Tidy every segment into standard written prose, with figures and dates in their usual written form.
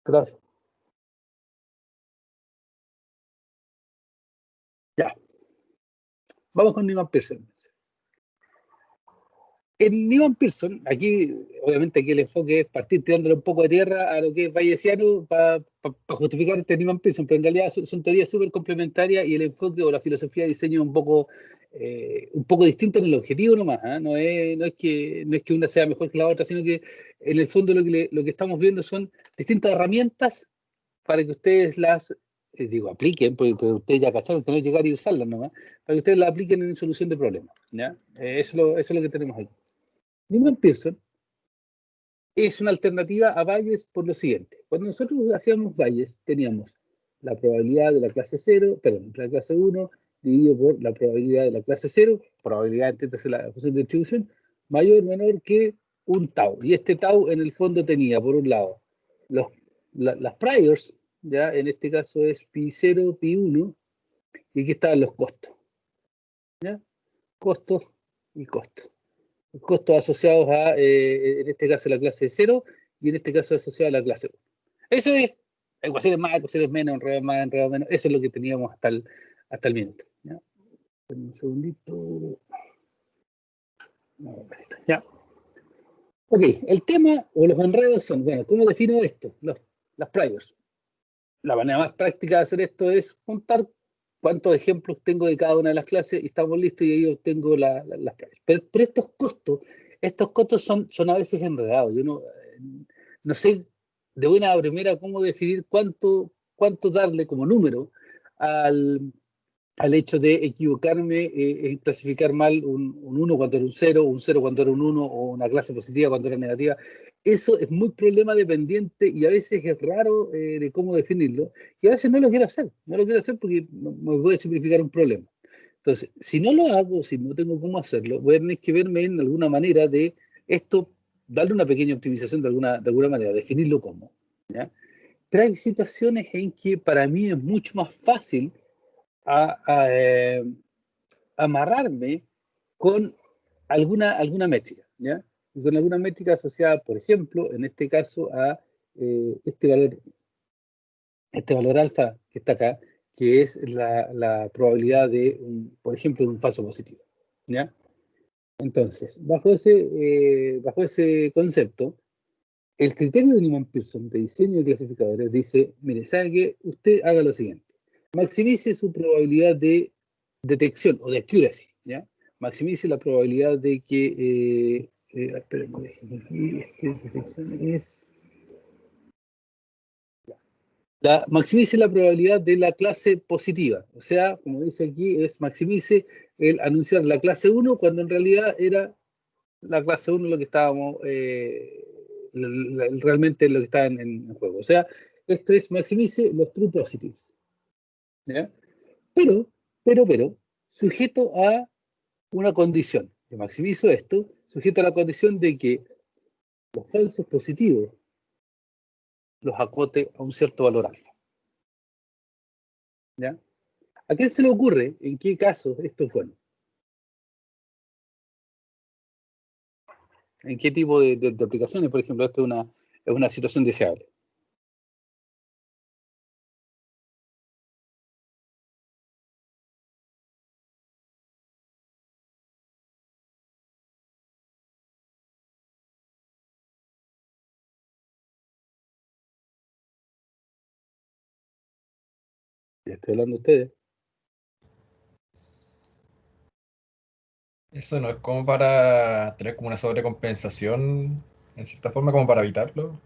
Gracias. Ya, vamos con Newman Pearson. En Newman Pearson, aquí, obviamente, aquí el enfoque es partir tirándole un poco de tierra a lo que es bayesiano para justificar este Newman Pearson, pero en realidad son teorías súper complementarias y el enfoque o la filosofía de diseño es un poco distinta en el objetivo nomás, ¿eh? No es que una sea mejor que la otra, sino que en el fondo lo que estamos viendo son distintas herramientas para que ustedes apliquen, porque ustedes ya cacharon que no es llegar y usarlas nomás, para que ustedes las apliquen en solución de problemas, ¿ya? Eso es lo que tenemos aquí. Newman Pearson es una alternativa a Bayes por lo siguiente. Cuando nosotros hacíamos Bayes, teníamos la probabilidad de la clase 0, perdón, de la clase 1, dividido por la probabilidad de la clase 0, probabilidad, entonces la función de distribución, mayor o menor que un tau. Y este tau, en el fondo, tenía, por un lado, los, las priors, ya en este caso es pi0, pi1, y aquí estaban los costos, ¿ya? Costos y costos. Costos asociados en este caso, la clase 0 y en este caso asociado a la clase 1. Eso es ecuaciones más, ecuaciones menos, enredo más, enredo menos. Eso es lo que teníamos hasta el minuto. ¿Ya? Un segundito. Ya. Ok, el tema o los enredos son, bueno, ¿cómo defino esto? Las priors. La manera más práctica de hacer esto es contar cuántos ejemplos tengo de cada una de las clases y estamos listos y ahí obtengo las priors. Pero estos costos son a veces enredados. Yo no sé de buena primera cómo definir cuánto darle como número al hecho de equivocarme en clasificar mal un 1 cuando era un 0 cuando era un 1 o una clase positiva cuando era negativa. Eso es muy problema dependiente y a veces es raro de cómo definirlo y a veces no lo quiero hacer. No lo quiero hacer porque me voy a simplificar un problema. Entonces, si no lo hago, si no tengo cómo hacerlo, voy a tener que verme en alguna manera de esto, darle una pequeña optimización de alguna manera, definirlo como. ¿Ya? Pero hay situaciones en que para mí es mucho más fácil a amarrarme con alguna métrica, ¿ya? Y con alguna métrica asociada, por ejemplo, en este caso a eh, este valor, este valor alfa que está acá, que es la probabilidad por ejemplo, de un falso positivo, ¿ya? Entonces, bajo ese concepto, el criterio de Newman-Pearson de diseño de clasificadores dice, mire, ¿sabe qué? Usted haga lo siguiente. Maximice su probabilidad de detección o de accuracy, ¿ya? Maximice la probabilidad de que... espérenme, déjenme aquí, detección es... maximice la probabilidad de la clase positiva. O sea, como dice aquí, es maximice el anunciar la clase 1 cuando en realidad era la clase 1 lo que estábamos, realmente lo que está en juego. O sea, esto es maximice los true positives. ¿Ya? Pero, pero, sujeto a una condición. Yo maximizo esto, sujeto a la condición de que los falsos positivos los acote a un cierto valor alfa. ¿Ya? ¿A quién se le ocurre en qué caso esto es bueno? ¿En qué tipo de aplicaciones, por ejemplo, esto es una situación deseable? Ya estoy hablando de ustedes. Eso no es como para tener como una sobrecompensación, en cierta forma, como para evitarlo.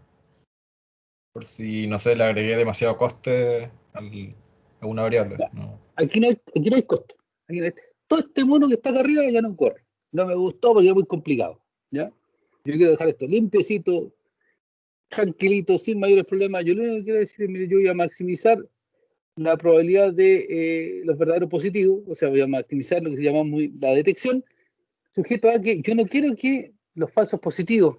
Por si, no sé, le agregué demasiado coste a una variable. Ya. No. Aquí no hay costo. Todo este mono que está acá arriba ya no corre. No me gustó porque es muy complicado. ¿Ya? Yo quiero dejar esto limpiecito, tranquilito, sin mayores problemas. Yo lo único que quiero decir es, mire, yo voy a maximizar la probabilidad de los verdaderos positivos, o sea, voy a maximizar lo que se llama la detección, sujeto a que yo no quiero que los falsos positivos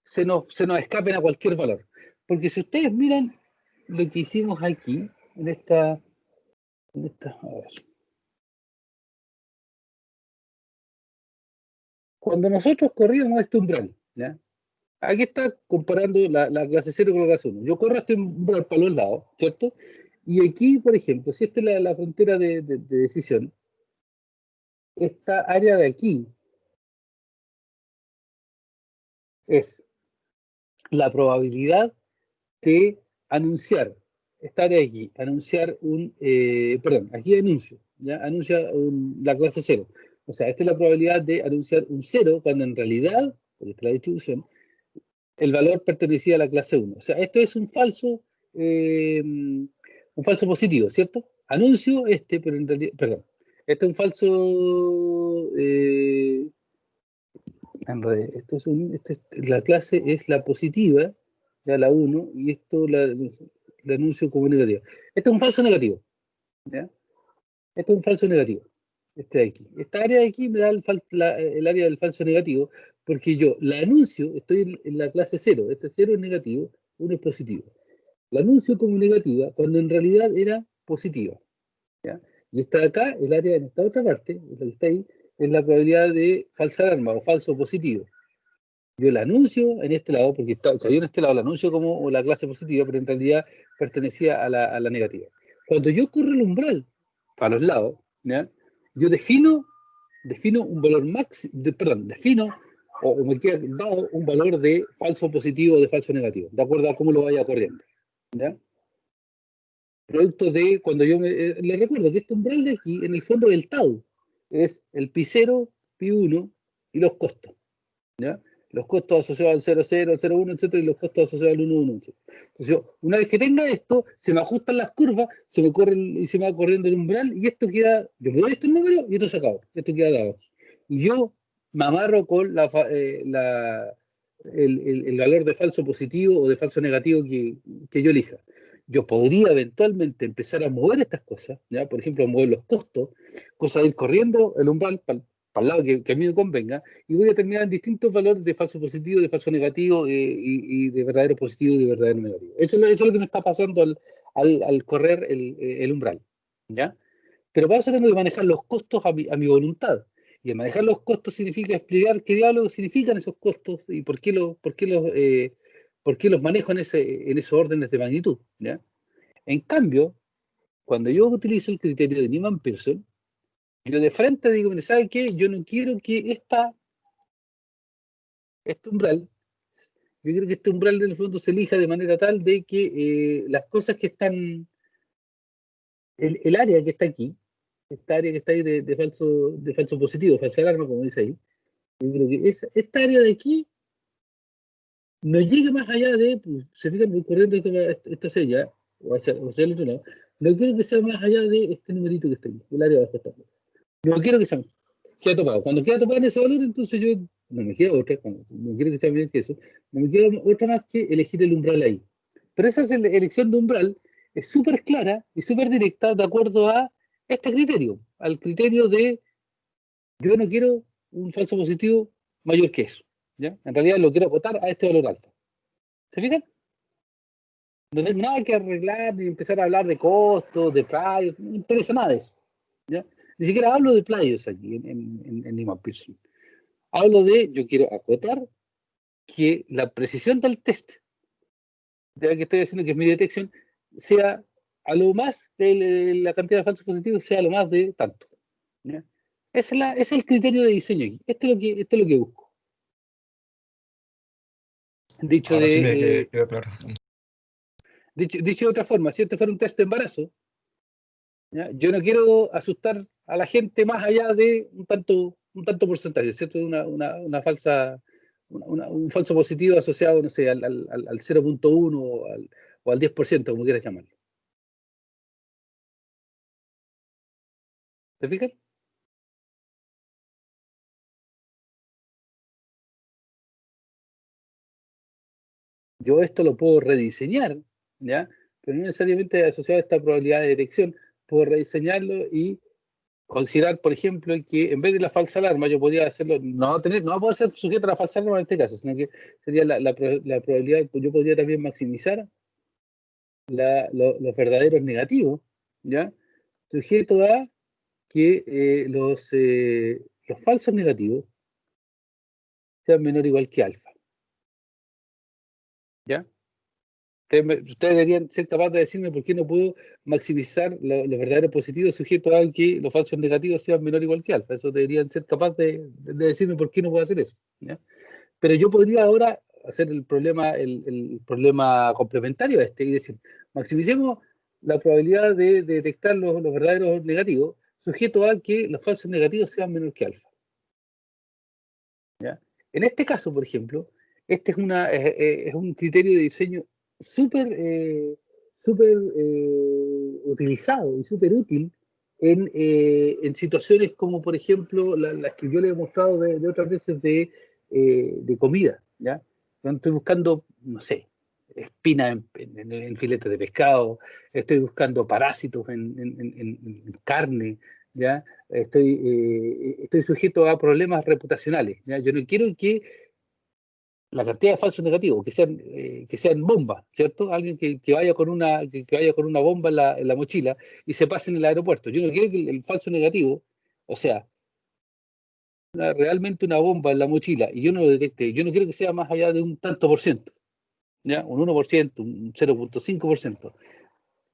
se nos escapen a cualquier valor. Porque si ustedes miran lo que hicimos aquí, a ver, cuando nosotros corríamos este umbral, ¿ya? Aquí está comparando la clase 0 con la clase 1. Yo corro este umbral para los lados, ¿cierto? Y aquí, por ejemplo, si esta es la frontera de decisión, esta área de aquí es la probabilidad de anunciar, esta área de aquí, anunciar perdón, aquí anuncio, ¿ya? Anuncia la clase 0. O sea, esta es la probabilidad de anunciar un 0 cuando en realidad, porque esta es la distribución, el valor pertenecía a la clase 1. O sea, esto es un falso positivo, ¿cierto? Anuncio pero en realidad, perdón, esto es un falso, la clase es la positiva, ya la 1, y esto la anuncio como negativa. Esto es un falso negativo, ¿ya? Esto es un falso negativo, este de aquí. Esta área de aquí me da el área del falso negativo, porque yo la anuncio, estoy en la clase 0, este 0 es negativo, 1 es positivo. La anuncio como negativa cuando en realidad era positiva, ¿ya? Y esta de acá, el área en esta otra parte, la que está ahí, es la probabilidad de falsa alarma o falso positivo. Yo la anuncio en este lado, porque cayó en este lado, la anuncio como la clase positiva, pero en realidad pertenecía a la negativa. Cuando yo corro el umbral para los lados, ¿ya? Yo defino un valor defino o me queda dado un valor de falso positivo o de falso negativo, de acuerdo a cómo lo vaya corriendo, ¿ya? Producto de cuando le recuerdo que este umbral de aquí, en el fondo del tau, es el pi 0, pi 1 y los costos, ¿ya? Los costos asociados al 0, 0, al 0, 1, etc. y los costos asociados al 1, 1, etc. Entonces, una vez que tenga esto, se me ajustan las curvas, se me va corriendo el umbral y esto queda, yo me doy estos números y esto se acabó, esto queda dado. Y yo me amarro con el valor de falso positivo o de falso negativo que yo elija. Yo podría eventualmente empezar a mover estas cosas, ¿ya? Por ejemplo, mover los costos, cosa de ir corriendo el umbral para el lado que a mí me convenga, y voy a terminar en distintos valores de falso positivo, de falso negativo y de verdadero positivo y de verdadero negativo. Eso es lo que me está pasando al correr el umbral, ¿ya? Pero para eso tengo que manejar los costos a mi voluntad. Y el manejar los costos significa explicar qué diablos significan esos costos y por qué los manejo en esos órdenes de magnitud, ¿ya? En cambio, cuando yo utilizo el criterio de Newman-Pearson, yo de frente digo, mire, ¿sabe qué? Yo no quiero que este umbral, yo quiero que este umbral en el fondo se elija de manera tal de que las cosas que están, el área que está aquí, esta área que está ahí de falso positivo, falsa alarma, como dice ahí, yo creo que esta área de aquí no llegue más allá de, pues, se fijan, voy corriendo esta sella, o hacia el otro lado, no quiero que sea más allá de este numerito que está ahí, el área de abajo está. No quiero que sea, queda topado. Cuando queda topado en ese valor, entonces yo no me queda otra, no quiero que sea menos que eso, no me queda otra más que elegir el umbral ahí. Pero esa elección de umbral es súper clara y súper directa de acuerdo a este criterio, al criterio de yo no quiero un falso positivo mayor que eso, ¿ya? En realidad lo quiero acotar a este valor alfa. ¿Se fijan? No tengo nada que arreglar ni empezar a hablar de costos, de precios, no me interesa nada de eso, ¿ya? Ni siquiera hablo de playos aquí en Newman Pearson. Hablo de, yo quiero acotar que la precisión del test, ya que estoy haciendo que es mi detección, sea a lo más de la cantidad de falsos positivos, sea a lo más de tanto, ¿ya? Ese es el criterio de diseño aquí. Esto es lo que busco. Dicho Ahora sí me de, quedó claro. dicho de otra forma, si este fuera un test de embarazo, ¿ya? Yo no quiero asustar a la gente más allá de un tanto porcentaje, ¿cierto? Una falsa, un falso positivo asociado, no sé, al 0.1 o al 10%, como quieras llamarlo. ¿Te fijas? Yo esto lo puedo rediseñar, ¿ya? Pero no necesariamente asociado a esta probabilidad de detección, puedo rediseñarlo y considerar, por ejemplo, que en vez de la falsa alarma, yo podría hacerlo, no va a poder ser sujeto a la falsa alarma en este caso, sino que sería la probabilidad, yo podría también maximizar los verdaderos negativos, ¿ya? Sujeto a que los falsos negativos sean menor o igual que alfa. ¿Ya? Ustedes deberían ser capaces de decirme por qué no puedo maximizar los verdaderos positivos sujetos a que los falsos negativos sean menor o igual que alfa. Eso deberían ser capaces de decirme por qué no puedo hacer eso. ¿Ya? Pero yo podría ahora hacer el problema complementario a este y decir, maximicemos la probabilidad de detectar los verdaderos negativos sujeto a que los falsos negativos sean menor que alfa. ¿Ya? En este caso, por ejemplo, este es un criterio de diseño súper utilizado y súper útil en situaciones como, por ejemplo, las que yo le he mostrado de otras veces de comida. ¿Ya? Cuando estoy buscando, no sé, espina en filetes de pescado, estoy buscando parásitos en carne, ¿ya? Estoy sujeto a problemas reputacionales. ¿Ya? Yo no quiero que la cantidad de falsos negativos, que sean bombas, ¿cierto? Alguien que vaya con que vaya con una bomba en la mochila y se pase en el aeropuerto. Yo no quiero que el falso negativo, o sea, realmente una bomba en la mochila y yo no lo detecte, yo no quiero que sea más allá de un tanto por ciento, ¿ya? Un 1%, un 0,5%.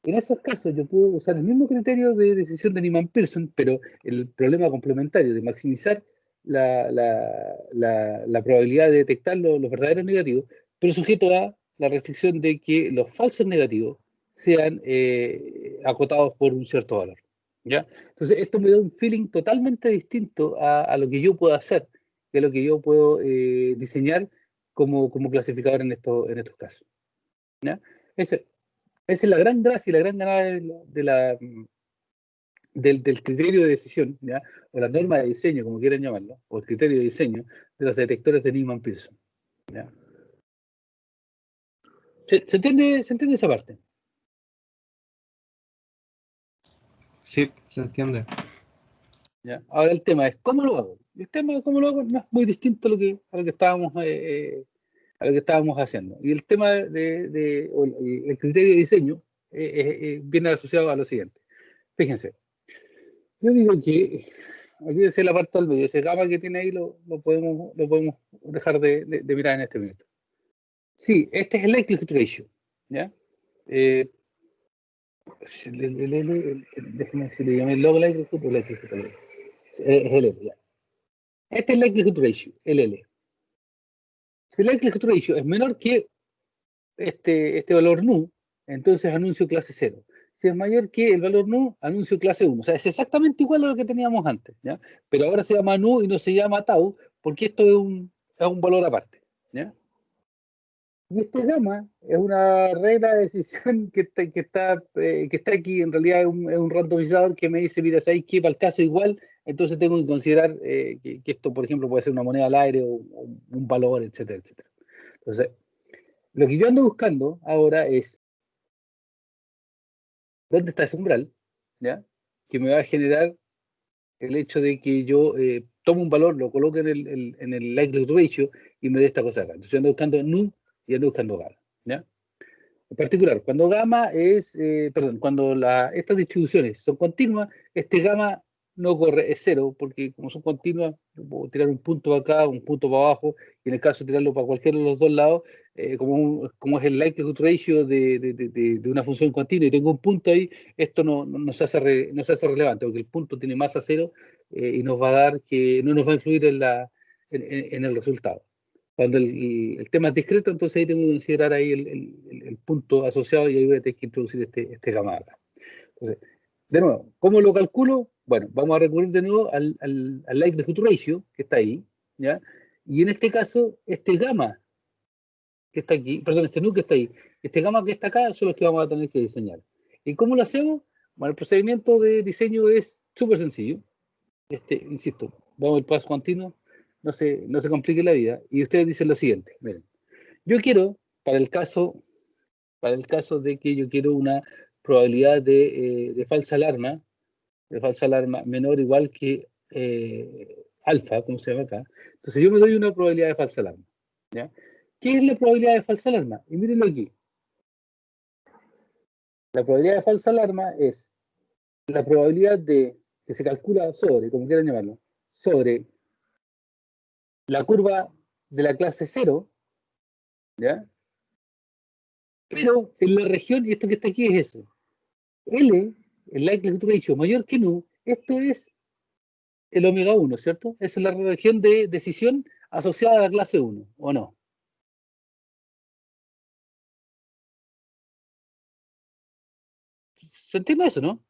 En esos casos yo puedo usar el mismo criterio de decisión de Niemann-Pearson, pero el problema complementario de maximizar la probabilidad de detectar los verdaderos negativos, pero sujeto a la restricción de que los falsos negativos sean acotados por un cierto valor. ¿Ya? Entonces, esto me da un feeling totalmente distinto a lo que yo puedo hacer, de lo que yo puedo diseñar como clasificador en estos casos. ¿Ya? Ese, esa es la gran gracia y la gran ganada del criterio de decisión, ¿ya? O la norma de diseño, como quieran llamarlo, o el criterio de diseño de los detectores de Niemann-Pearson. ¿Ya? Se entiende esa parte? Sí, se entiende. ¿Ya? Ahora el tema es cómo lo hago. El tema de cómo lo hago no es muy distinto a lo que estábamos haciendo. Y el tema o el criterio de diseño viene asociado a lo siguiente. Fíjense, yo digo que olvídese la parte del medio, ese gamma que tiene ahí lo podemos dejar de mirar en este momento. Sí, este es el likelihood ratio, ¿ya? Déjeme si le llamé log likelihood o likelihood ratio. Es el L, ya. Este es el likelihood ratio, el L. Si el likelihood ratio es menor que este valor nu, entonces anuncio clase 0. Si es mayor que el valor nu, anuncio clase 1. O sea, es exactamente igual a lo que teníamos antes, ¿ya? Pero ahora se llama nu y no se llama tau, porque esto es un valor aparte, ¿ya? Y este gamma es una regla de decisión que está aquí, en realidad es un randomizador que me dice, mira, ¿sabéis qué? Para el caso igual, entonces tengo que considerar que esto, por ejemplo, puede ser una moneda al aire o un valor, etcétera, etcétera. Entonces, lo que yo ando buscando ahora es dónde está ese umbral, ¿ya? Que me va a generar el hecho de que yo tomo un valor, lo coloque en el likelihood ratio y me dé esta cosa acá. Entonces yo ando buscando nu y ando buscando gamma, ¿ya? En particular, cuando gamma cuando estas distribuciones son continuas, este gamma no corre, es cero, porque como son continuas, yo puedo tirar un punto para acá, un punto para abajo, y en el caso de tirarlo para cualquiera de los dos lados, como es el likelihood ratio de una función continua y tengo un punto ahí, esto no se no se hace relevante, porque el punto tiene masa cero y nos va a dar que no nos va a influir en el resultado. Cuando el tema es discreto, entonces ahí tengo que considerar ahí el punto asociado y ahí voy a tener que introducir este gamma acá. Entonces, de nuevo, ¿cómo lo calculo? Bueno, vamos a recurrir de nuevo al likelihood ratio, que está ahí, ¿ya? Y en este caso, este gamma que está aquí, perdón, este nu que está ahí, este gamma que está acá son los que vamos a tener que diseñar. ¿Y cómo lo hacemos? Bueno, el procedimiento de diseño es súper sencillo. Insisto, vamos al paso continuo, no se complique la vida. Y ustedes dicen lo siguiente, miren, yo quiero, para el caso de que yo quiero una probabilidad de falsa alarma menor o igual que alfa, como se llama acá, entonces yo me doy una probabilidad de falsa alarma, ¿ya? ¿Qué es la probabilidad de falsa alarma? Y mírenlo aquí. La probabilidad de falsa alarma es la probabilidad que se calcula sobre, como quieran llamarlo, sobre la curva de la clase 0, ¿ya? Pero en la región, y esto que está aquí es eso. L, el likelihood ratio mayor que nu, esto es el omega 1, ¿cierto? Esa es la región de decisión asociada a la clase 1, ¿o no? ¿Se entiende eso, no?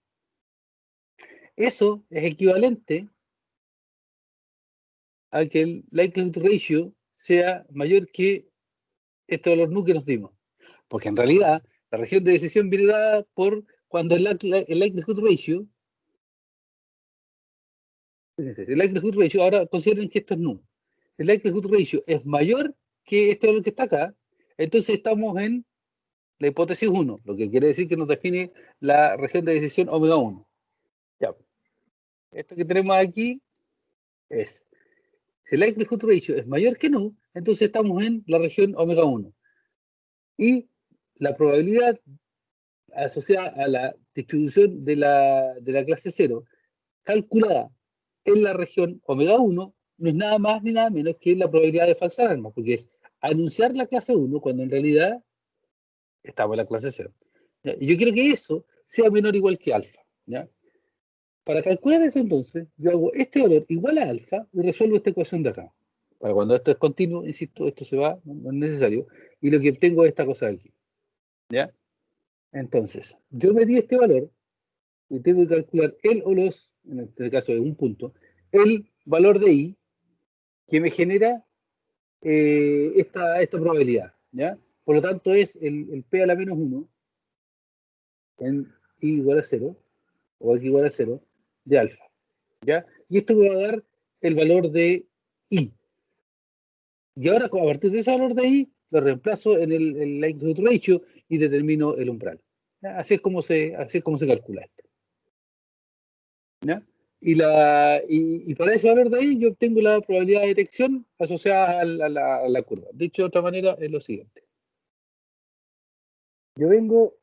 Eso es equivalente a que el likelihood ratio sea mayor que este valor nu que nos dimos. Porque en realidad la región de decisión viene dada por cuando el likelihood ratio, fíjense, el likelihood ratio, ahora consideren que esto es nu. El likelihood ratio es mayor que este valor que está acá, entonces estamos en la hipótesis 1, lo que quiere decir que nos define la región de decisión omega 1. Ya. Esto que tenemos aquí es, si el likelihood ratio es mayor que nu, entonces estamos en la región omega 1. Y la probabilidad asociada a la distribución de la clase 0, calculada en la región omega 1, no es nada más ni nada menos que la probabilidad de falsa alarma, porque es anunciar la clase 1 cuando en realidad estamos en la clase 0. ¿Ya? Y yo quiero que eso sea menor o igual que alfa. ¿Ya? Para calcular eso entonces, yo hago este valor igual a alfa y resuelvo esta ecuación de acá. Para cuando esto es continuo, insisto, esto se va, no es necesario, y lo que obtengo es esta cosa de aquí. ¿Ya? Entonces, yo medí este valor y tengo que calcular el o los, en este caso de un punto, el valor de i que me genera esta probabilidad. ¿Ya? Por lo tanto, es el p a la menos 1 en i igual a 0, o x igual a 0, de alfa. ¿Ya? Y esto me va a dar el valor de i. Y ahora, a partir de ese valor de i, lo reemplazo en el likelihood ratio y determino el umbral. ¿Ya? Así es como se calcula esto. ¿Ya? Y para ese valor de ahí yo obtengo la probabilidad de detección asociada a la curva. Dicho de otra manera, es lo siguiente. Yo vengo,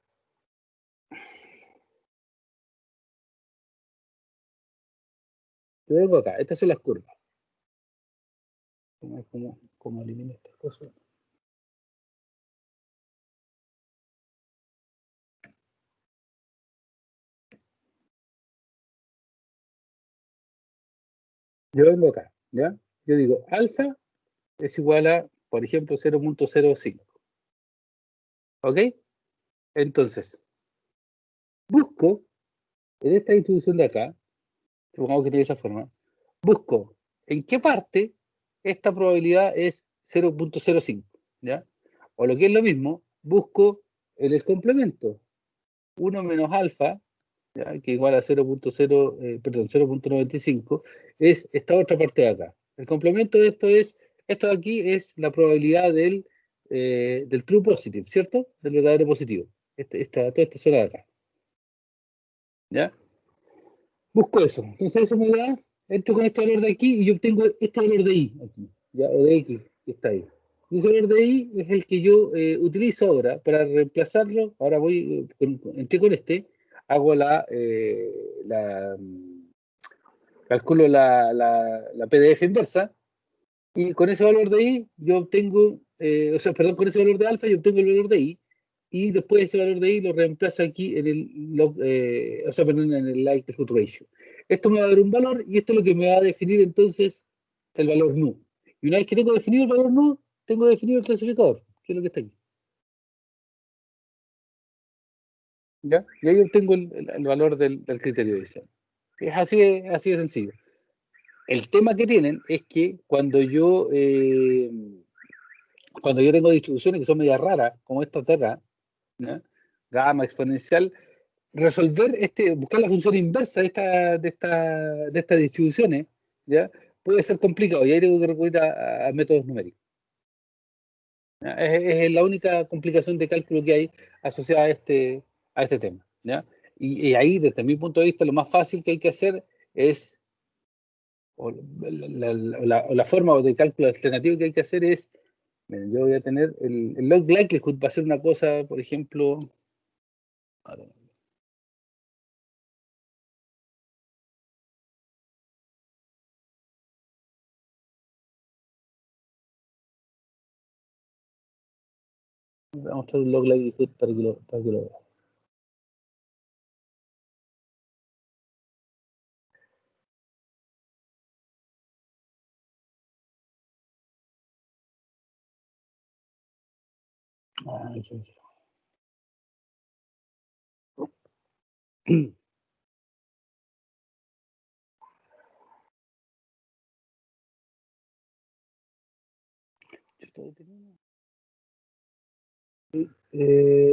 yo vengo acá. Estas son las curvas. ¿Cómo elimino estas cosas? Yo vengo acá, ¿ya? Yo digo, alfa es igual a, por ejemplo, 0.05. ¿Ok? Entonces, busco, en esta distribución de acá, supongamos que tiene esa forma, busco en qué parte esta probabilidad es 0.05, ¿ya? O lo que es lo mismo, busco el complemento, 1 menos alfa, ¿ya? Que igual a 0.95, es esta otra parte de acá. El complemento de esto de aquí es la probabilidad del true positive, ¿cierto? Del verdadero positivo. Toda esta zona de acá. ¿Ya? Busco eso. Entonces eso me da, entro con este valor de aquí y yo obtengo este valor de i aquí, ¿ya? O de x, que está ahí. Y ese valor de i es el que yo utilizo ahora para reemplazarlo. Ahora voy, entré con este, hago calculo la PDF inversa y con ese valor de i yo obtengo, o sea, perdón, con ese valor de alfa yo obtengo el valor de i y después ese valor de i lo reemplazo aquí en o sea, perdón, en el likelihood ratio. Esto me va a dar un valor y esto es lo que me va a definir entonces el valor nu. Y una vez que tengo definido el valor nu, tengo definido el clasificador, que es lo que está aquí. ¿Ya? Y ahí obtengo el valor del criterio de diseño. Es así de sencillo. El tema que tienen es que cuando yo tengo distribuciones que son medias raras, como estas de acá, ¿ya? Gamma, exponencial, buscar la función inversa de estas distribuciones, ¿ya? Puede ser complicado y ahí tengo que recurrir a métodos numéricos. ¿Ya? Es la única complicación de cálculo que hay asociada a este tema. ¿Ya? Y ahí, desde mi punto de vista, lo más fácil que hay que hacer es, o la forma de cálculo alternativo que hay que hacer es, miren, yo voy a tener el log likelihood va a ser una cosa, por ejemplo, Voy a mostrar un log likelihood para que lo vean. Aquí.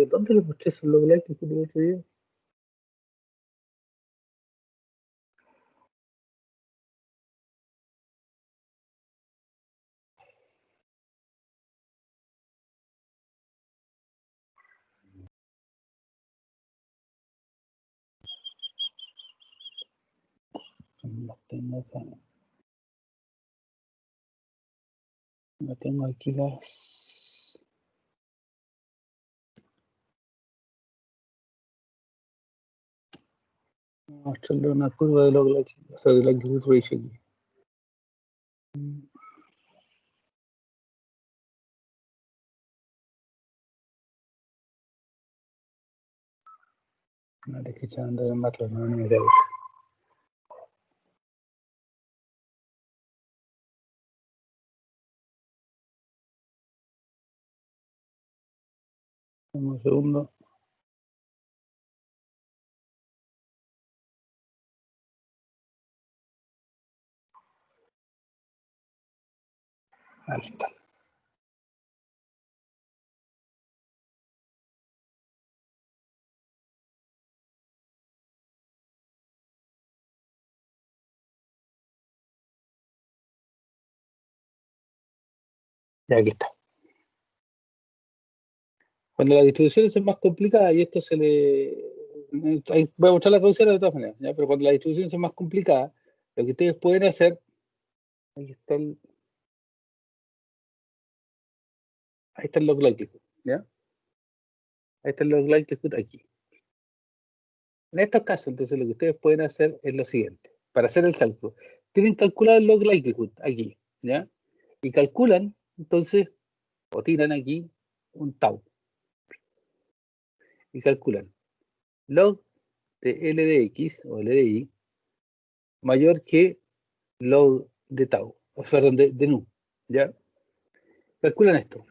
¿Dónde le mostré eso log likelihood el otro día? No tengo acá. No tengo aquí las. Voy a mostrarle una curva de log likelihood, o sea, de likelihood ratio aquí. No le que echar a andar en MATLAB, no me da. Un segundo. Ahí está. Ya aquí está. Cuando las distribuciones son más complicadas, y esto se le. Ahí voy a mostrar la causal de todas maneras, ¿ya? Pero cuando las distribuciones son más complicadas, lo que ustedes pueden hacer. Ahí está ahí está el log likelihood, ¿ya? Ahí está el log likelihood aquí. En estos casos, entonces, lo que ustedes pueden hacer es lo siguiente. Para hacer el cálculo, tienen calculado el log likelihood aquí, ¿ya? Y calculan, entonces, o tiran aquí un tau. Y calculan log de L de X o L de Y mayor que log de tau, o sea, de nu, ¿ya? Calculan esto.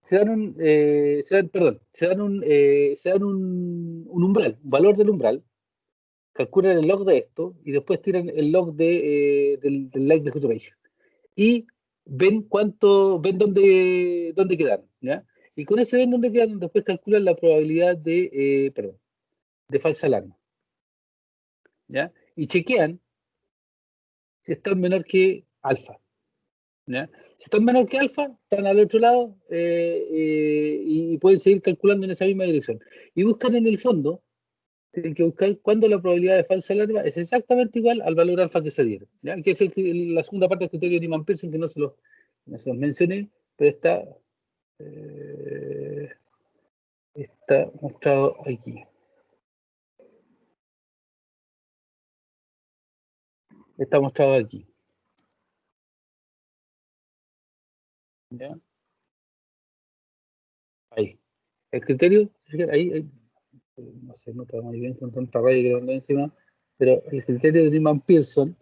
Se dan un umbral, un valor del umbral, calculan el log de esto y después tiran el log del likelihood ratio. Y ven dónde quedan, ¿ya? Y con ese ven dónde quedan, después calculan la probabilidad de falsa alarma, ¿ya? Y chequean si están menor que alfa, ¿ya? Si están menor que alfa, están al otro lado y pueden seguir calculando en esa misma dirección. Y buscan en el fondo, tienen que buscar cuándo la probabilidad de falsa alarma es exactamente igual al valor alfa que se dieron, ¿ya? Que es la segunda parte del criterio de Neyman-Pearson, que no se los mencioné, pero está mostrado aquí. Está mostrado aquí. ¿Ya? Ahí. El criterio, ahí, no se nota muy bien con tanta raya que lo ando encima, pero el criterio de Neyman-Pearson,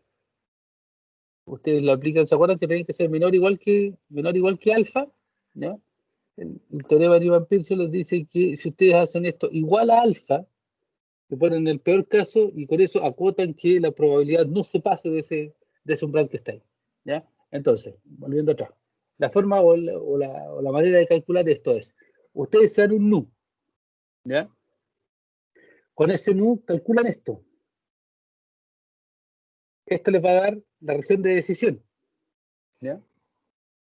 ustedes lo aplican, ¿se acuerdan que tienen que ser menor igual que alfa? ¿Ya? El teorema de Neyman-Pearson les dice que si ustedes hacen esto igual a alfa, se ponen en el peor caso y con eso acotan que la probabilidad no se pase de ese umbral que está ahí, ¿ya? Entonces, volviendo atrás, la forma o la manera de calcular esto es, ustedes se dan un nu, ¿ya? Con ese nu calculan esto. Esto les va a dar la región de decisión, ¿ya?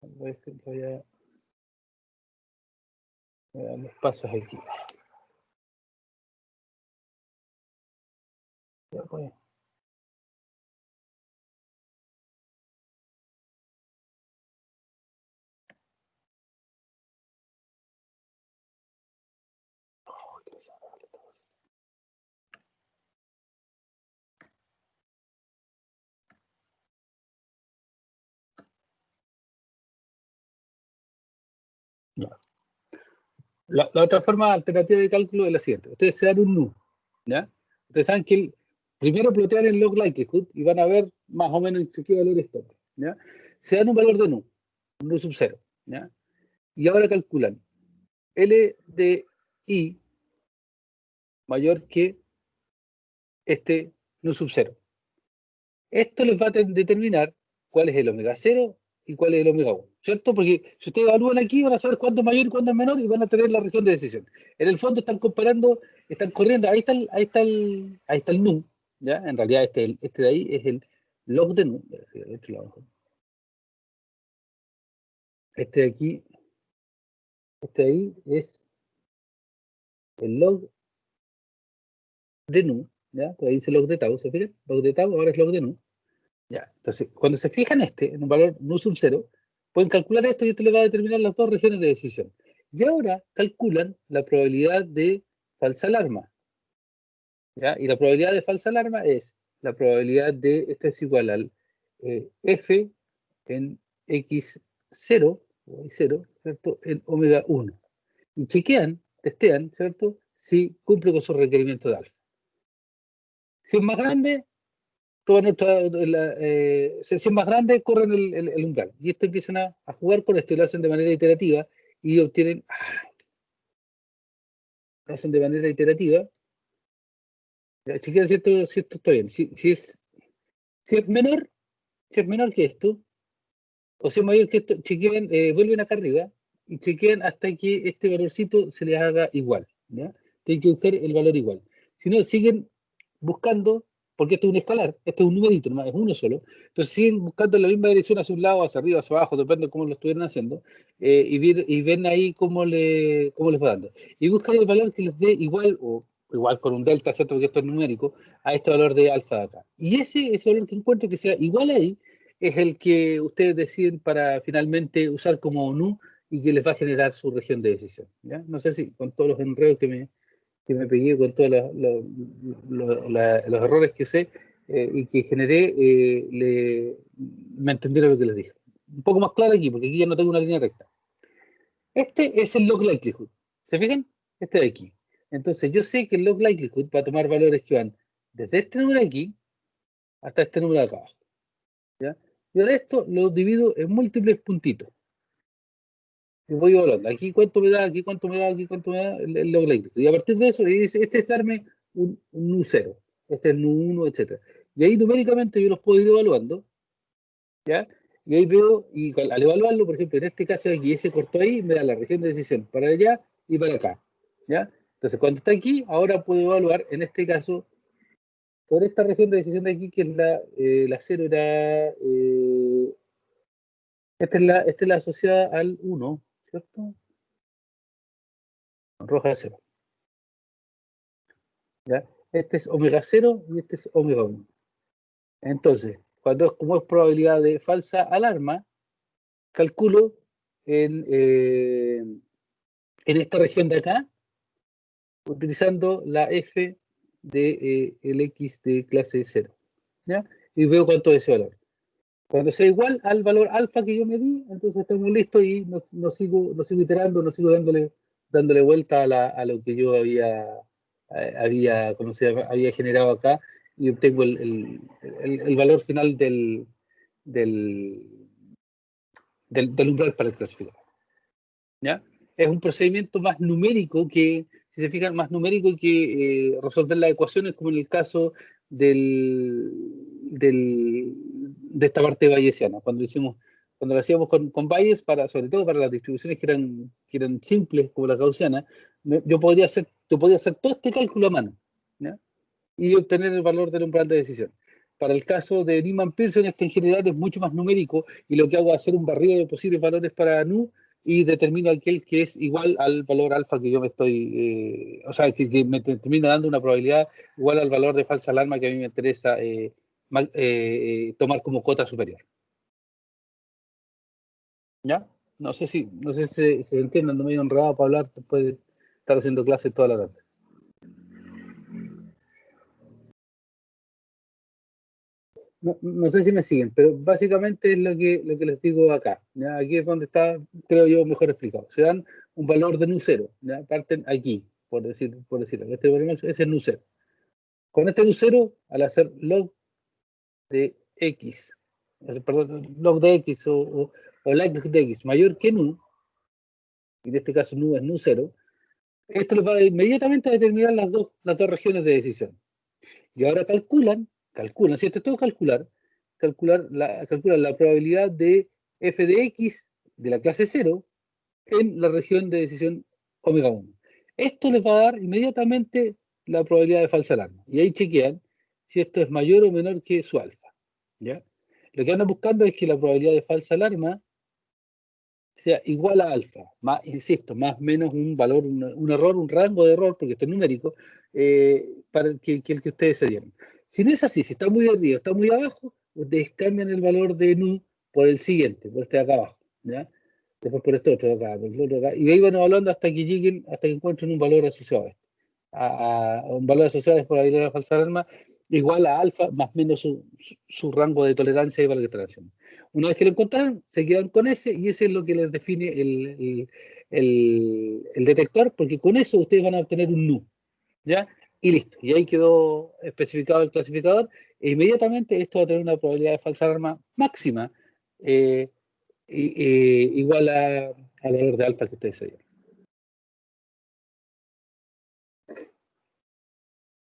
Voy a dar los pasos aquí. Ya, pues. Oh, qué desagradable todo eso. Ya. La otra forma alternativa de cálculo es la siguiente. Ustedes se dan un nu, ¿ya? Ustedes saben que primero plotean el log likelihood y van a ver más o menos en qué valor está, ¿ya? Se dan un valor de nu, un nu sub 0, ¿ya? Y ahora calculan L de I mayor que este nu sub 0. Esto les va a determinar cuál es el omega 0 y cuál es el omega 1, ¿cierto? Porque si ustedes evalúan aquí van a saber cuándo es mayor y cuándo es menor y van a tener la región de decisión. En el fondo están comparando, están corriendo, ahí está el nu, ¿ya? En realidad este de ahí es el log de nu. Este de aquí, este de ahí es el log de nu, ¿ya? Pues ahí dice log de tau, ¿se fijan? Log de tau ahora es log de nu. Ya, entonces, cuando se fijan en un valor nu sub 0, pueden calcular esto y esto les va a determinar las dos regiones de decisión. Y ahora calculan la probabilidad de falsa alarma. ¿Ya? Y la probabilidad de falsa alarma es la probabilidad de, esto es igual al F en X0, o Y0, ¿cierto? En omega 1. Y testean, ¿cierto? Si cumple con su requerimiento de alfa. Si es más grande, si es más grande, corren el umbral. Y esto empiezan a jugar con esto y lo hacen de manera iterativa y obtienen. Lo hacen de manera iterativa. Chequean si esto está bien. Si es menor que esto, o si es mayor que esto, chequean, vuelven acá arriba y chequean hasta que este valorcito se les haga igual. ¿Ya? Tienen que buscar el valor igual. Si no, siguen buscando, porque esto es un escalar, esto es un numerito, no es uno solo. Entonces siguen buscando en la misma dirección hacia un lado, hacia arriba, hacia abajo, depende de cómo lo estuvieran haciendo, y ven ahí cómo les va dando. Y buscan el valor que les dé igual, o igual con un delta, ¿cierto? Porque esto es numérico, a este valor de alfa de acá. Y ese valor que encuentro que sea igual ahí, es el que ustedes deciden para finalmente usar como nu y que les va a generar su región de decisión. ¿Ya? No sé si con todos los enredos que me pegué, con todos los errores que usé y que generé, me entendieron lo que les dije. Un poco más claro aquí, porque aquí ya no tengo una línea recta. Este es el log likelihood. ¿Se fijan? Este de aquí. Entonces yo sé que el log likelihood va a tomar valores que van desde este número de aquí hasta este número de acá abajo. ¿Ya? Y ahora esto lo divido en múltiples puntitos. Y voy evaluando. Aquí cuánto me da, aquí cuánto me da, aquí cuánto me da el log likelihood. Y a partir de eso, este es darme un nu 0. Este es el nu 1, etc. Y ahí numéricamente yo los puedo ir evaluando. ¿Ya? Y ahí veo, y al evaluarlo, por ejemplo, en este caso de aquí, ese corto ahí, me da la región de decisión para allá y para acá. ¿Ya? Entonces, cuando está aquí, ahora puedo evaluar, en este caso, por esta región de decisión de aquí, que es la 0 era. Esta es la asociada al 1, ¿cierto? Roja 0. ¿Ya? Este es omega 0 y este es omega 1. Entonces, como es probabilidad de falsa alarma, calculo en esta región de acá, utilizando la F de el X de clase 0. ¿Ya? Y veo cuánto es ese valor. Cuando sea igual al valor alfa que yo me di, entonces estamos listos y no sigo iterando, no sigo dándole vuelta a lo que yo había generado acá y obtengo el valor final del umbral para el clasificador. ¿Ya? Es un procedimiento más numérico que, si se fijan, más numérico que resolver las ecuaciones, como en el caso de esta parte bayesiana, cuando lo hacíamos con Bayes, sobre todo para las distribuciones que eran simples, como la gaussiana, yo podía hacer todo este cálculo a mano, ¿ya? Y obtener el valor del umbral de decisión. Para el caso de Neyman-Pearson, esto en general es mucho más numérico y lo que hago es hacer un barrido de posibles valores para nu y determino aquel que es igual al valor alfa que yo me estoy, o sea, que me termina dando una probabilidad igual al valor de falsa alarma que a mí me interesa tomar como cota superior. ¿Ya? No sé si se entiende, no me he honrado para hablar después de estar haciendo clases toda la tarde. no sé si me siguen, pero básicamente es lo que les digo acá. ¿Ya? Aquí es donde está, creo yo, mejor explicado. Se dan un valor de nu cero, ¿ya? Parten aquí, por decirlo. Este valor es el nu cero. Con este nu cero, al hacer log de x, perdón, log de x o like de x mayor que nu, y en este caso nu es nu cero, esto les va inmediatamente a determinar las dos regiones de decisión. Y ahora calculan, si esto es todo calculan la probabilidad de f de x de la clase 0 en la región de decisión omega 1. Esto les va a dar inmediatamente la probabilidad de falsa alarma. Y ahí chequean si esto es mayor o menor que su alfa. ¿Ya? Lo que andan buscando es que la probabilidad de falsa alarma sea igual a alfa, más, insisto, más o menos un valor, un error, un rango de error, porque esto es numérico, para el que el que ustedes se dieron. Si no es así, si está muy arriba, está muy abajo, ustedes cambian el valor de nu por el siguiente, por este de acá abajo, ¿ya? Después por este otro de acá, por el otro de acá, y ahí van evaluando hasta que lleguen, hasta que encuentren un valor asociado a esto, a un valor asociado de probabilidad de falsa alarma igual a alfa, más o menos su rango de tolerancia para la que están haciendo. Una vez que lo encontraron, se quedan con ese y ese es lo que les define el detector, porque con eso ustedes van a obtener un nu, ¿ya? Y listo. Y ahí quedó especificado el clasificador e inmediatamente esto va a tener una probabilidad de falsa alarma máxima igual al valor de alfa que ustedes se dieron.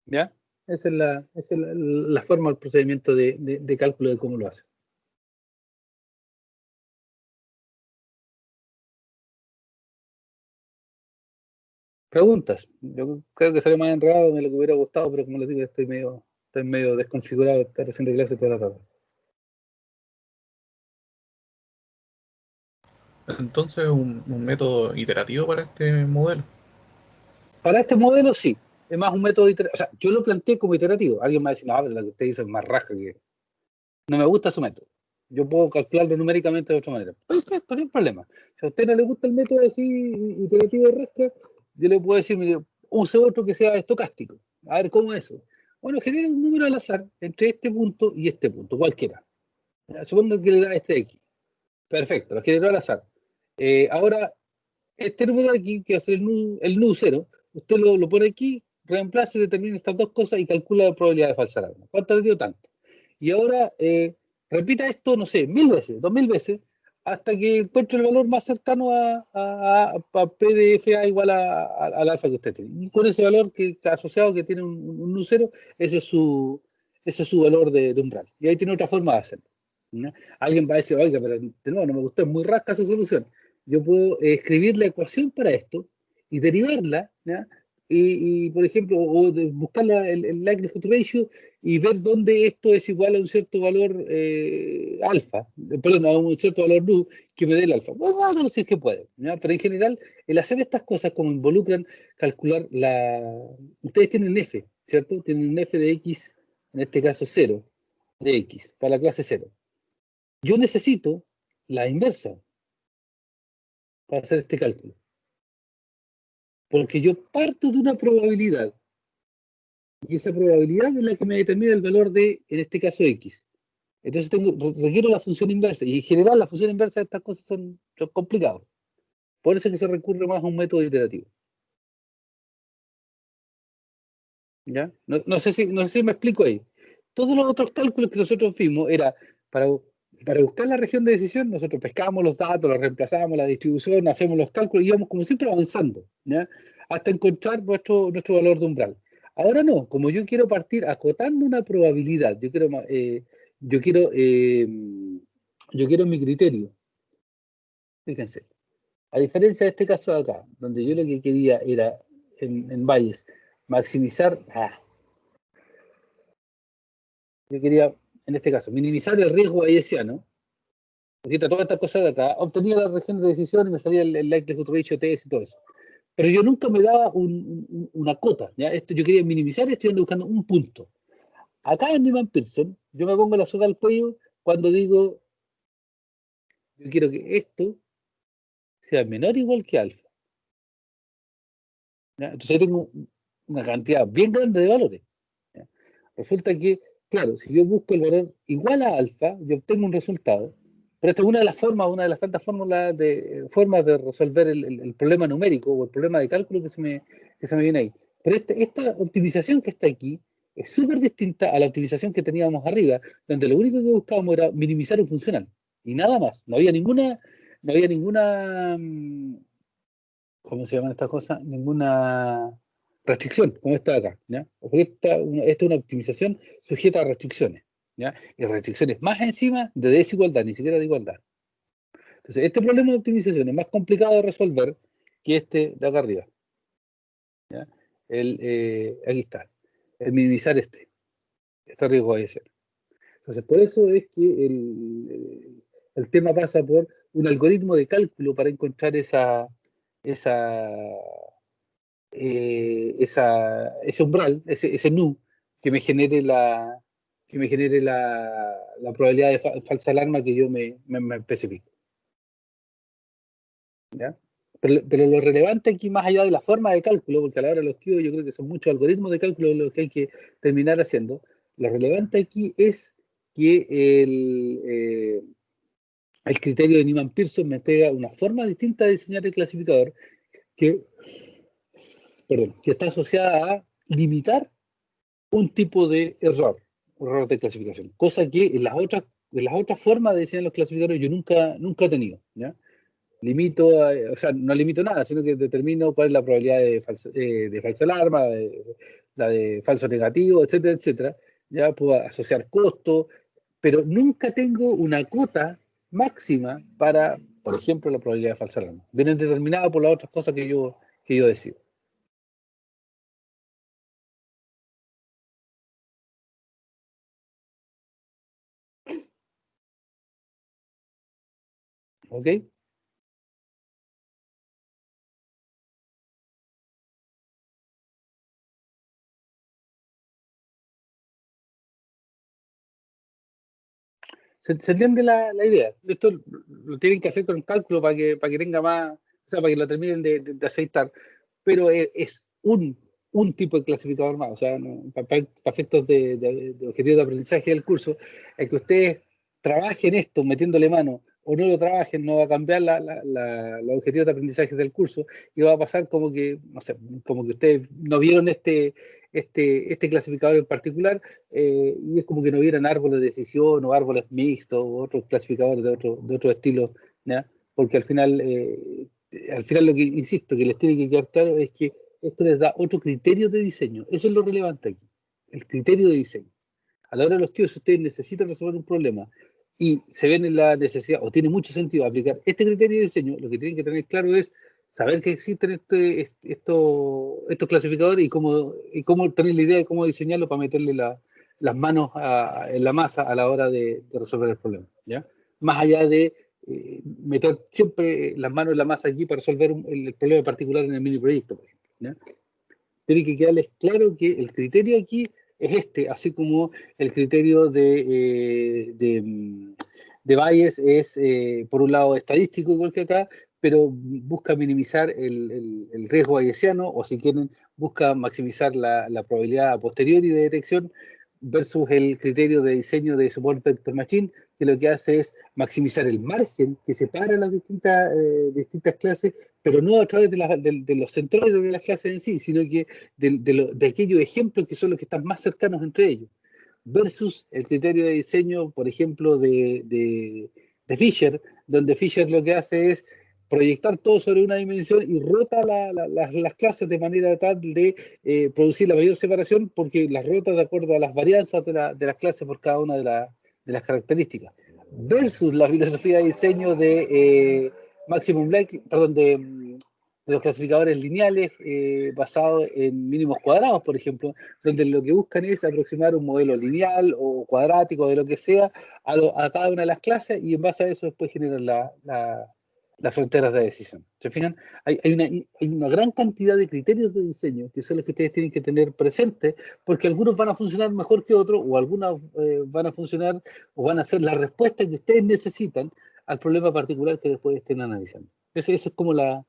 ¿Ya? Esa es la forma, el procedimiento de cálculo de cómo lo hace. Preguntas. Yo creo que salió más enredado de lo que hubiera gustado, pero como les digo, estoy medio desconfigurado de estar haciendo clase toda la tarde. Entonces, un método iterativo para este modelo. Para este modelo, sí. Es más un método iterativo. O sea, yo lo planteé como iterativo. Alguien me va a decir, no, pero la que usted dice es más rasca que... No me gusta su método. Yo puedo calcularlo numéricamente de otra manera. Perfecto, no hay problema. Si a usted no le gusta el método así iterativo de rasca, yo le puedo decir, mire, use otro que sea estocástico. A ver, ¿cómo es eso? Bueno, genera un número al azar entre este punto y este punto, cualquiera. Supongo que le da este de aquí. Perfecto, lo generó al azar. Ahora, este número de aquí, que va a ser el nu 0, usted lo pone aquí, reemplaza y determina estas dos cosas y calcula la probabilidad de falsa alarma. ¿Cuánto le dio? Tanto. Y ahora repita esto, no sé, 1000 veces, 2000 veces, hasta que encuentre el valor más cercano a PDFA igual al alfa que usted tiene. Y con ese valor que asociado que tiene un nu 0, ese es su valor de umbral. Y ahí tiene otra forma de hacerlo. ¿No? Alguien va a decir, oiga, pero no me gustó, es muy rasca esa solución. Yo puedo escribir la ecuación para esto y derivarla, ¿ya? Por ejemplo, buscar el likelihood ratio y ver dónde esto es igual a un cierto valor alfa, perdón, a un cierto valor nu que me dé el alfa. Bueno, no sé si es que puede, ¿ya? Pero en general, el hacer estas cosas como involucran calcular la... Ustedes tienen f, ¿cierto? Tienen un f de x, en este caso 0, de x, para la clase 0. Yo necesito la inversa para hacer este cálculo. Porque yo parto de una probabilidad. Y esa probabilidad es la que me determina el valor de, en este caso, x. Entonces requiero la función inversa. Y en general la función inversa de estas cosas son complicadas. Por eso es que se recurre más a un método iterativo. ¿Ya? No sé si me explico ahí. Todos los otros cálculos que nosotros vimos era para buscar la región de decisión, nosotros pescamos los datos, los reemplazamos, la distribución, hacemos los cálculos y íbamos como siempre avanzando, ¿ya? Hasta encontrar nuestro valor de umbral. Ahora no, como yo quiero partir acotando una probabilidad, yo quiero, yo quiero mi criterio. Fíjense, a diferencia de este caso de acá, donde yo lo que quería era en Valles maximizar, yo quería, en este caso, minimizar el riesgo bayesiano, porque todas estas cosas de acá, obtenía la región de decisión y me salía el likelihood ratio TS y todo eso. Pero yo nunca me daba una cota, ¿ya? Yo quería minimizar esto y ando buscando un punto. Acá en Newman-Pearson, yo me pongo la soga al cuello cuando digo, yo quiero que esto sea menor o igual que alfa. ¿Ya? Entonces ahí tengo una cantidad bien grande de valores. ¿Ya? Resulta que, ¿qué claro, si yo busco el valor igual a alfa, yo obtengo un resultado. Pero esta es una de las formas, una de las tantas formas de resolver el problema numérico o el problema de cálculo que se me viene ahí. Pero esta optimización que está aquí es súper distinta a la optimización que teníamos arriba, donde lo único que buscábamos era minimizar un funcional y nada más. No había ninguna, ¿cómo se llaman estas cosas? Ninguna restricción, como esta de acá, ¿ya? Porque esta es una optimización sujeta a restricciones, ¿ya? Y restricciones más encima de desigualdad, ni siquiera de igualdad. Entonces, este problema de optimización es más complicado de resolver que este de acá arriba, ¿ya? Aquí está, el minimizar este riesgo de ser. Entonces, por eso es que el tema pasa por un algoritmo de cálculo para encontrar ese umbral, ese nu, que me genere la probabilidad de falsa alarma que yo me especifico. ¿Ya? Pero lo relevante aquí, más allá de la forma de cálculo, porque a la hora de los QIO yo creo que son muchos algoritmos de cálculo los que hay que terminar haciendo, lo relevante aquí es que el criterio de Neyman-Pearson me entrega una forma distinta de diseñar el clasificador que está asociada a limitar un tipo de error de clasificación, cosa que en las otras formas de diseñar los clasificadores yo nunca he tenido, ¿ya? O sea, no limito nada, sino que determino cuál es la probabilidad de falsa alarma, la de falso negativo, etcétera, etcétera. Ya puedo asociar costos, pero nunca tengo una cota máxima para, por ejemplo, la probabilidad de falsa alarma. Vienen determinadas por las otras cosas que yo decido. ¿Ok? ¿Se entiende la idea? Esto lo tienen que hacer con cálculo para que tenga más, o sea, para que lo terminen de aceitar. Pero es un tipo de clasificador más. O sea, para efectos de objetivos de aprendizaje del curso, el que ustedes trabajen esto metiéndole mano o no lo trabajen, no va a cambiar los objetivos de aprendizaje del curso y va a pasar como que, no sé, como que ustedes no vieron este clasificador en particular, y es como que no vieran árboles de decisión o árboles mixtos o otros clasificadores de otro estilo, ¿ya? Porque al final lo que insisto, que les tiene que quedar claro es que esto les da otro criterio de diseño. Eso es lo relevante aquí, el criterio de diseño. A la hora de los tíos, si ustedes necesitan resolver un problema y se ven en la necesidad, o tiene mucho sentido aplicar este criterio de diseño, lo que tienen que tener claro es saber que existen estos clasificadores y cómo tener la idea de cómo diseñarlo para meterle las manos en la masa a la hora de resolver el problema, ¿ya? Más allá de meter siempre las manos en la masa aquí para resolver el problema particular en el mini proyecto, por ejemplo, ¿ya? Tiene que quedarles claro que el criterio aquí es así como el criterio de Bayes es, por un lado, estadístico, igual que acá, pero busca minimizar el riesgo bayesiano, o si quieren, busca maximizar la probabilidad a posteriori de detección, versus el criterio de diseño de Support Vector Machine, que lo que hace es maximizar el margen que separa las distintas clases, pero no a través de los centroides de las clases en sí, sino que de aquellos ejemplos que son los que están más cercanos entre ellos, versus el criterio de diseño, por ejemplo, de Fisher, donde Fisher lo que hace es proyectar todo sobre una dimensión y rota las clases de manera tal de producir la mayor separación, porque las rota de acuerdo a las varianzas de las clases por cada una de las características, versus la filosofía de diseño de Maximum Black, perdón, de los clasificadores lineales basados en mínimos cuadrados, por ejemplo, donde lo que buscan es aproximar un modelo lineal o cuadrático, de lo que sea, a cada una de las clases, y en base a eso después generan las fronteras de decisión. ¿Se fijan? Hay una gran cantidad de criterios de diseño que son los que ustedes tienen que tener presentes, porque algunos van a funcionar mejor que otros, o algunos van a funcionar o van a ser la respuesta que ustedes necesitan al problema particular que después estén analizando. Esa es como la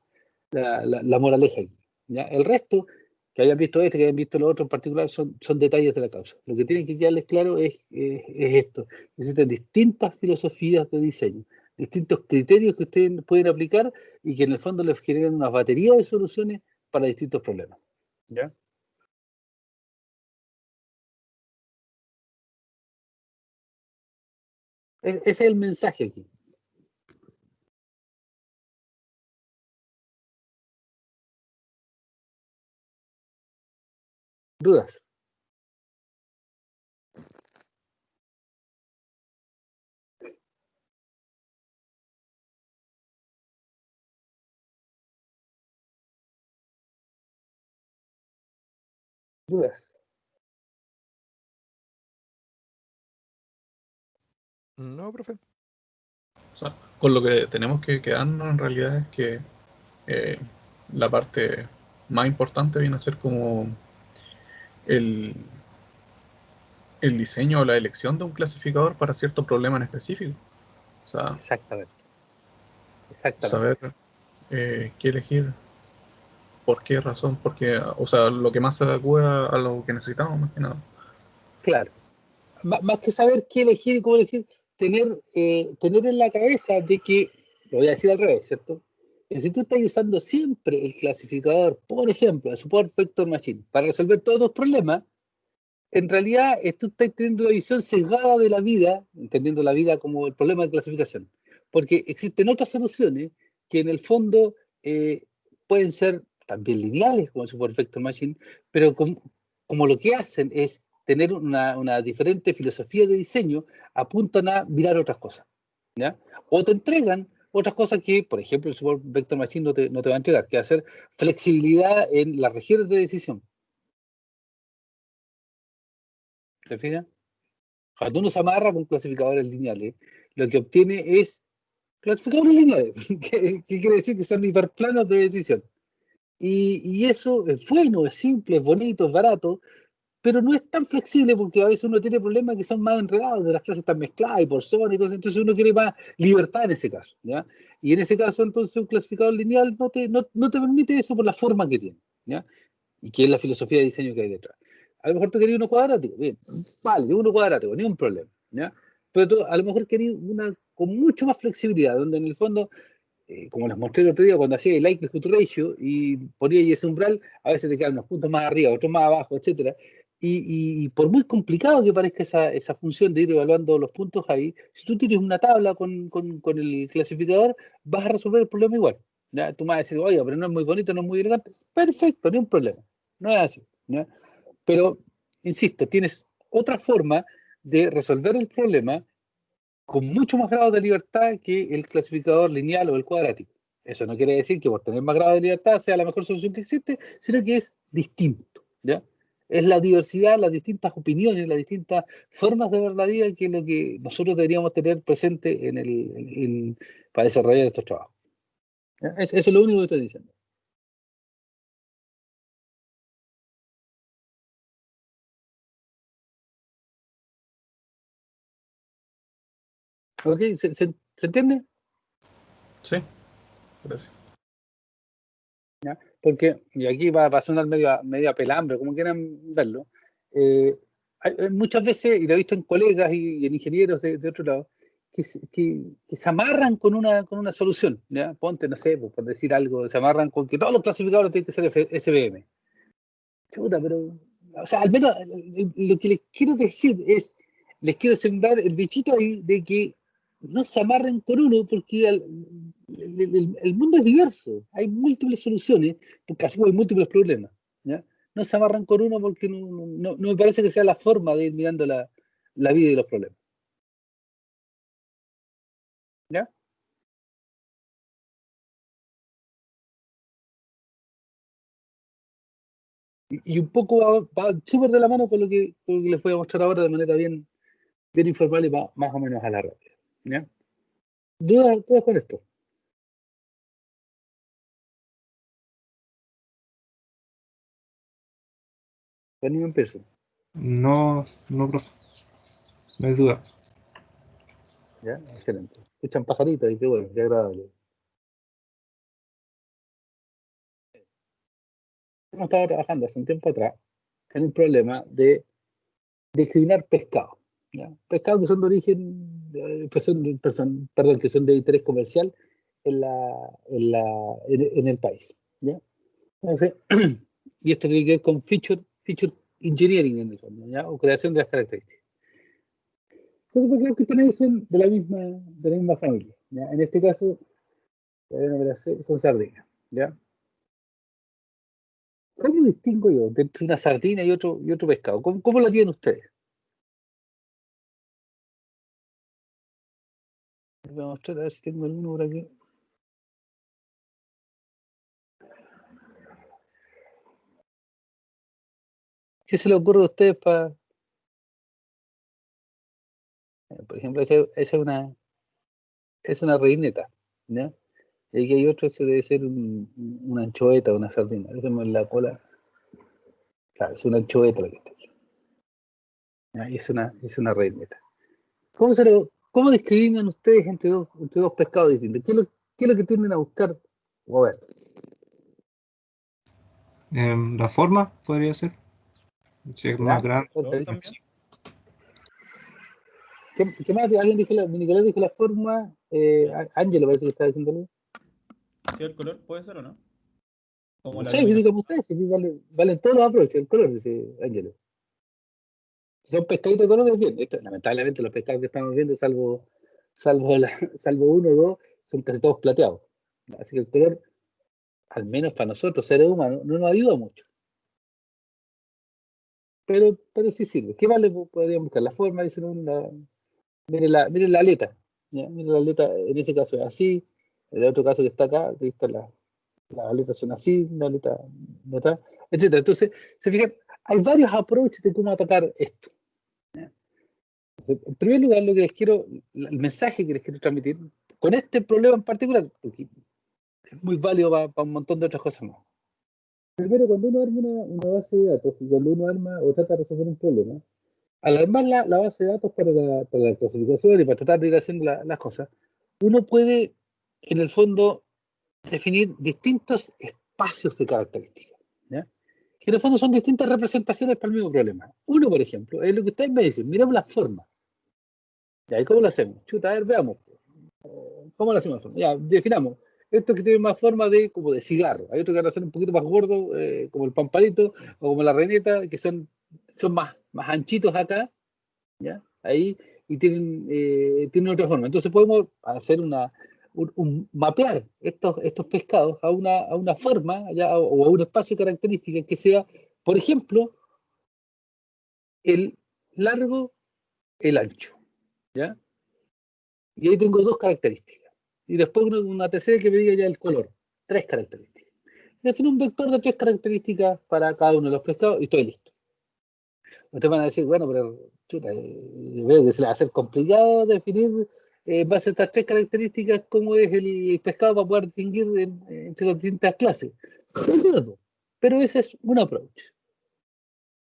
moraleja aquí, ¿ya? El resto, que hayan visto este, que hayan visto lo otro en particular, son detalles de la causa. Lo que tienen que quedarles claro es esto. Existen distintas filosofías de diseño, distintos criterios que ustedes pueden aplicar y que en el fondo les generan una batería de soluciones para distintos problemas. ¿Ya? Ese es el mensaje aquí. ¿Dudas? ¿Dudas? No, profe. O sea, con lo que tenemos que quedarnos en realidad es que eh, la parte más importante viene a ser como el, el diseño o la elección de un clasificador para cierto problema en específico. O sea, Exactamente. Exactamente. saber qué elegir, por qué razón, porque, o sea, lo que más se adecue a lo que necesitamos, más que nada. Claro. Más que saber qué elegir y cómo elegir, tener en la cabeza de que, lo voy a decir al revés, ¿cierto? Si tú estás usando siempre el clasificador, por ejemplo, el Support Vector Machine, para resolver todos los problemas, en realidad tú estás teniendo una visión sesgada de la vida, entendiendo la vida como el problema de clasificación. Porque existen otras soluciones que en el fondo pueden ser también lineales, como el Support Vector Machine, pero como lo que hacen es tener una diferente filosofía de diseño, apuntan a mirar otras cosas. ¿Ya? O te entregan otras cosas que, por ejemplo, el Support Vector Machine no te va a entregar, que va a ser flexibilidad en las regiones de decisión. ¿Te fijas? Cuando uno se amarra con clasificadores lineales, lo que obtiene es clasificadores lineales, que quiere decir que son hiperplanos de decisión. Y eso es bueno, es simple, es bonito, es barato, pero no es tan flexible porque a veces uno tiene problemas que son más enredados, de las clases están mezcladas y por zona y cosas, entonces uno quiere más libertad en ese caso, ¿ya? Y en ese caso, entonces, un clasificador lineal no te permite eso por la forma que tiene, ¿ya? Y que es la filosofía de diseño que hay detrás. A lo mejor tú querías uno cuadrático, bien, vale, uno cuadrático, ni un problema, ¿ya? Pero tú a lo mejor querías una con mucho más flexibilidad, donde en el fondo, como les mostré el otro día cuando hacía el likelihood ratio y ponía ahí ese umbral, a veces te quedan unos puntos más arriba, otros más abajo, etcétera. Y por muy complicado que parezca esa función de ir evaluando los puntos ahí, si tú tienes una tabla con el clasificador, vas a resolver el problema igual. ¿Ya? Tú me vas a decir, oye, pero no es muy bonito, no es muy elegante. Perfecto, ni un problema. No es así. ¿Ya? Pero, insisto, tienes otra forma de resolver el problema con mucho más grado de libertad que el clasificador lineal o el cuadrático. Eso no quiere decir que por tener más grado de libertad sea la mejor solución que existe, sino que es distinto. ¿Ya? Es la diversidad, las distintas opiniones, las distintas formas de ver la vida que es lo que nosotros deberíamos tener presente para desarrollar estos trabajos. ¿Ya? Eso es lo único que estoy diciendo. ¿Ok? ¿Se entiende? Sí, gracias. ¿Ya? Porque, y aquí va a sonar medio pelambre, como quieran verlo, hay muchas veces, y lo he visto en colegas y en ingenieros de otro lado, que se amarran con una solución, ¿ya? Ponte, no sé, por decir algo, se amarran con que todos los clasificadores tienen que ser SVM. Chuta, pero, o sea, al menos lo que les quiero decir es, les quiero sembrar el bichito ahí de que no se amarren con uno porque el mundo es diverso, hay múltiples soluciones, porque así como hay múltiples problemas, ¿ya? No se amarran con uno porque no me parece que sea la forma de ir mirando la vida y los problemas, ¿ya? Y un poco va súper de la mano con lo que les voy a mostrar ahora de manera bien informal y más o menos a la rápida, ¿ya? ¿Dudas con esto? Con ningún peso. No, no, profe, no hay duda. ¿Ya? Excelente. Escuchan pajaritos y qué bueno, qué agradable. hemos estado trabajando hace un tiempo atrás en un problema de discriminar pescado. ¿Ya? Pescados que son de origen, perdón, que son de interés comercial en el país. ¿Ya? Entonces, y esto tiene que ver con feature engineering en el fondo, ¿ya? O creación de las características. Entonces, porque los que tenéis son de la misma familia. ¿Ya? En este caso, son sardinas. ¿Ya? ¿Cómo distingo yo entre una sardina y otro pescado? ¿Cómo la tienen ustedes? Voy a mostrar a ver si tengo alguno por aquí. ¿Qué se le ocurre a ustedes para...? Por ejemplo, esa es una reineta, ¿ya? Y aquí hay otro, ese debe ser una anchoeta, una sardina. Déjenme en la cola. Claro, es una anchoeta la que está aquí. ¿Ya? Y es una reineta. ¿Cómo discriminan ustedes entre dos pescados distintos? ¿Qué es lo que tienden a buscar? A ver. La forma podría ser. Si es más ¿Ya? grande. Perfecto. ¿Qué más? Alguien dijo Nicolás dijo la forma. Ángelo parece que estaba diciéndolo. ¿Sí, el color puede ser o no? Como No la sé, iluminación. dígame ustedes, si aquí valen todos los approaches, el color, dice Ángelo. Si son pescaditos de colores, bien. Lamentablemente los pescados que estamos viendo, salvo uno o dos, son casi todos plateados. Así que el color, al menos para nosotros, seres humanos, no nos ayuda mucho. Pero sí sirve. ¿Qué más le podríamos buscar? La forma, dicen miren la aleta. ¿Ya? Miren la aleta, en ese caso es así. En el otro caso que está acá, aquí está las aletas son así, la aleta de atrás, etc. Entonces, se fijan, hay varios approaches de cómo atacar esto. ¿Ya? Entonces, en primer lugar, el mensaje que les quiero transmitir, con este problema en particular, porque es muy válido para un montón de otras cosas más. Primero, cuando uno arma una base de datos, y cuando uno arma o trata de resolver un problema, al armar la base de datos para la clasificación y para tratar de ir haciendo las cosas, uno puede, en el fondo, definir distintos espacios de características. ¿Ya? Que en el fondo son distintas representaciones para el mismo problema. Uno, por ejemplo, es lo que ustedes me dicen, miramos la forma. ¿Ya? ¿Y cómo lo hacemos? Chuta, a ver, veamos. ¿Cómo lo hacemos? Ya, definamos. Estos que tienen más forma como de cigarro. Hay otros que van a ser un poquito más gordos, como el pamparito o como la reneta, que son más anchitos acá, ¿ya? Ahí, y tienen otra forma. Entonces podemos hacer mapear estos pescados a una forma, ¿ya? O a un espacio de características que sea, por ejemplo, el largo, el ancho, ¿ya? Y ahí tengo dos características. Y después una tercera que me diga ya el color. Tres características. Defino un vector de tres características para cada uno de los pescados y estoy listo. Ustedes van a decir, bueno, pero chuta, veo que se le va a hacer complicado definir en base a estas tres características cómo es el pescado para poder distinguir entre las distintas clases. Pero ese es un approach.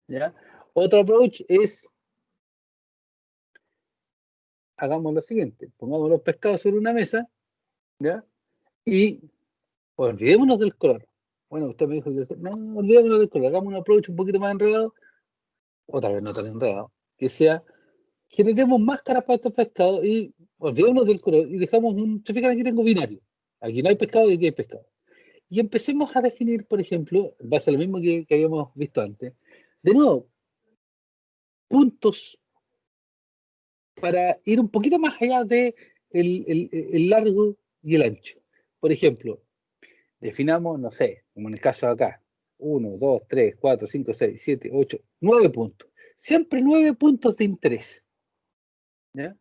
¿Ya? Otro approach es, hagamos lo siguiente, pongamos los pescados sobre una mesa, ¿ya? Y olvidémonos del color. Bueno, usted me dijo que no, olvidémonos del color, hagamos un approach un poquito más enredado, otra vez no tan enredado, que sea, generemos máscaras para estos pescados y olvidémonos del color y dejamos se fijan, aquí tengo binario, aquí no hay pescado y aquí hay pescado. Y empecemos a definir, por ejemplo, en base a lo mismo que habíamos visto antes, de nuevo, puntos para ir un poquito más allá de el largo y el ancho. Por ejemplo, definamos, no sé, como en el caso de acá, 1, 2, 3, 4, 5, 6, 7, 8, 9 puntos. Siempre 9 puntos de interés. ¿Ya?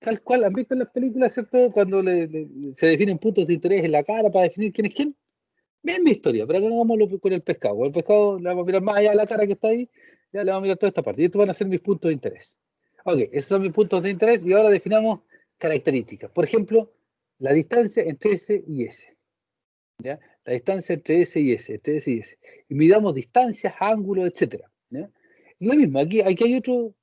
Tal cual, ¿han visto en las películas, cierto? Cuando se definen puntos de interés en la cara para definir quién es quién. Bien mi historia, pero hagámoslo con el pescado. Con el pescado le vamos a mirar más allá de la cara que está ahí, ya le vamos a mirar toda esta parte. Y estos van a ser mis puntos de interés. Ok, esos son mis puntos de interés y ahora definamos características. Por ejemplo, la distancia entre S y S. ¿Ya? La distancia entre S y S, entre S y S. Y midamos distancias, ángulos, etc. ¿Ya? Y lo mismo, aquí hay otro,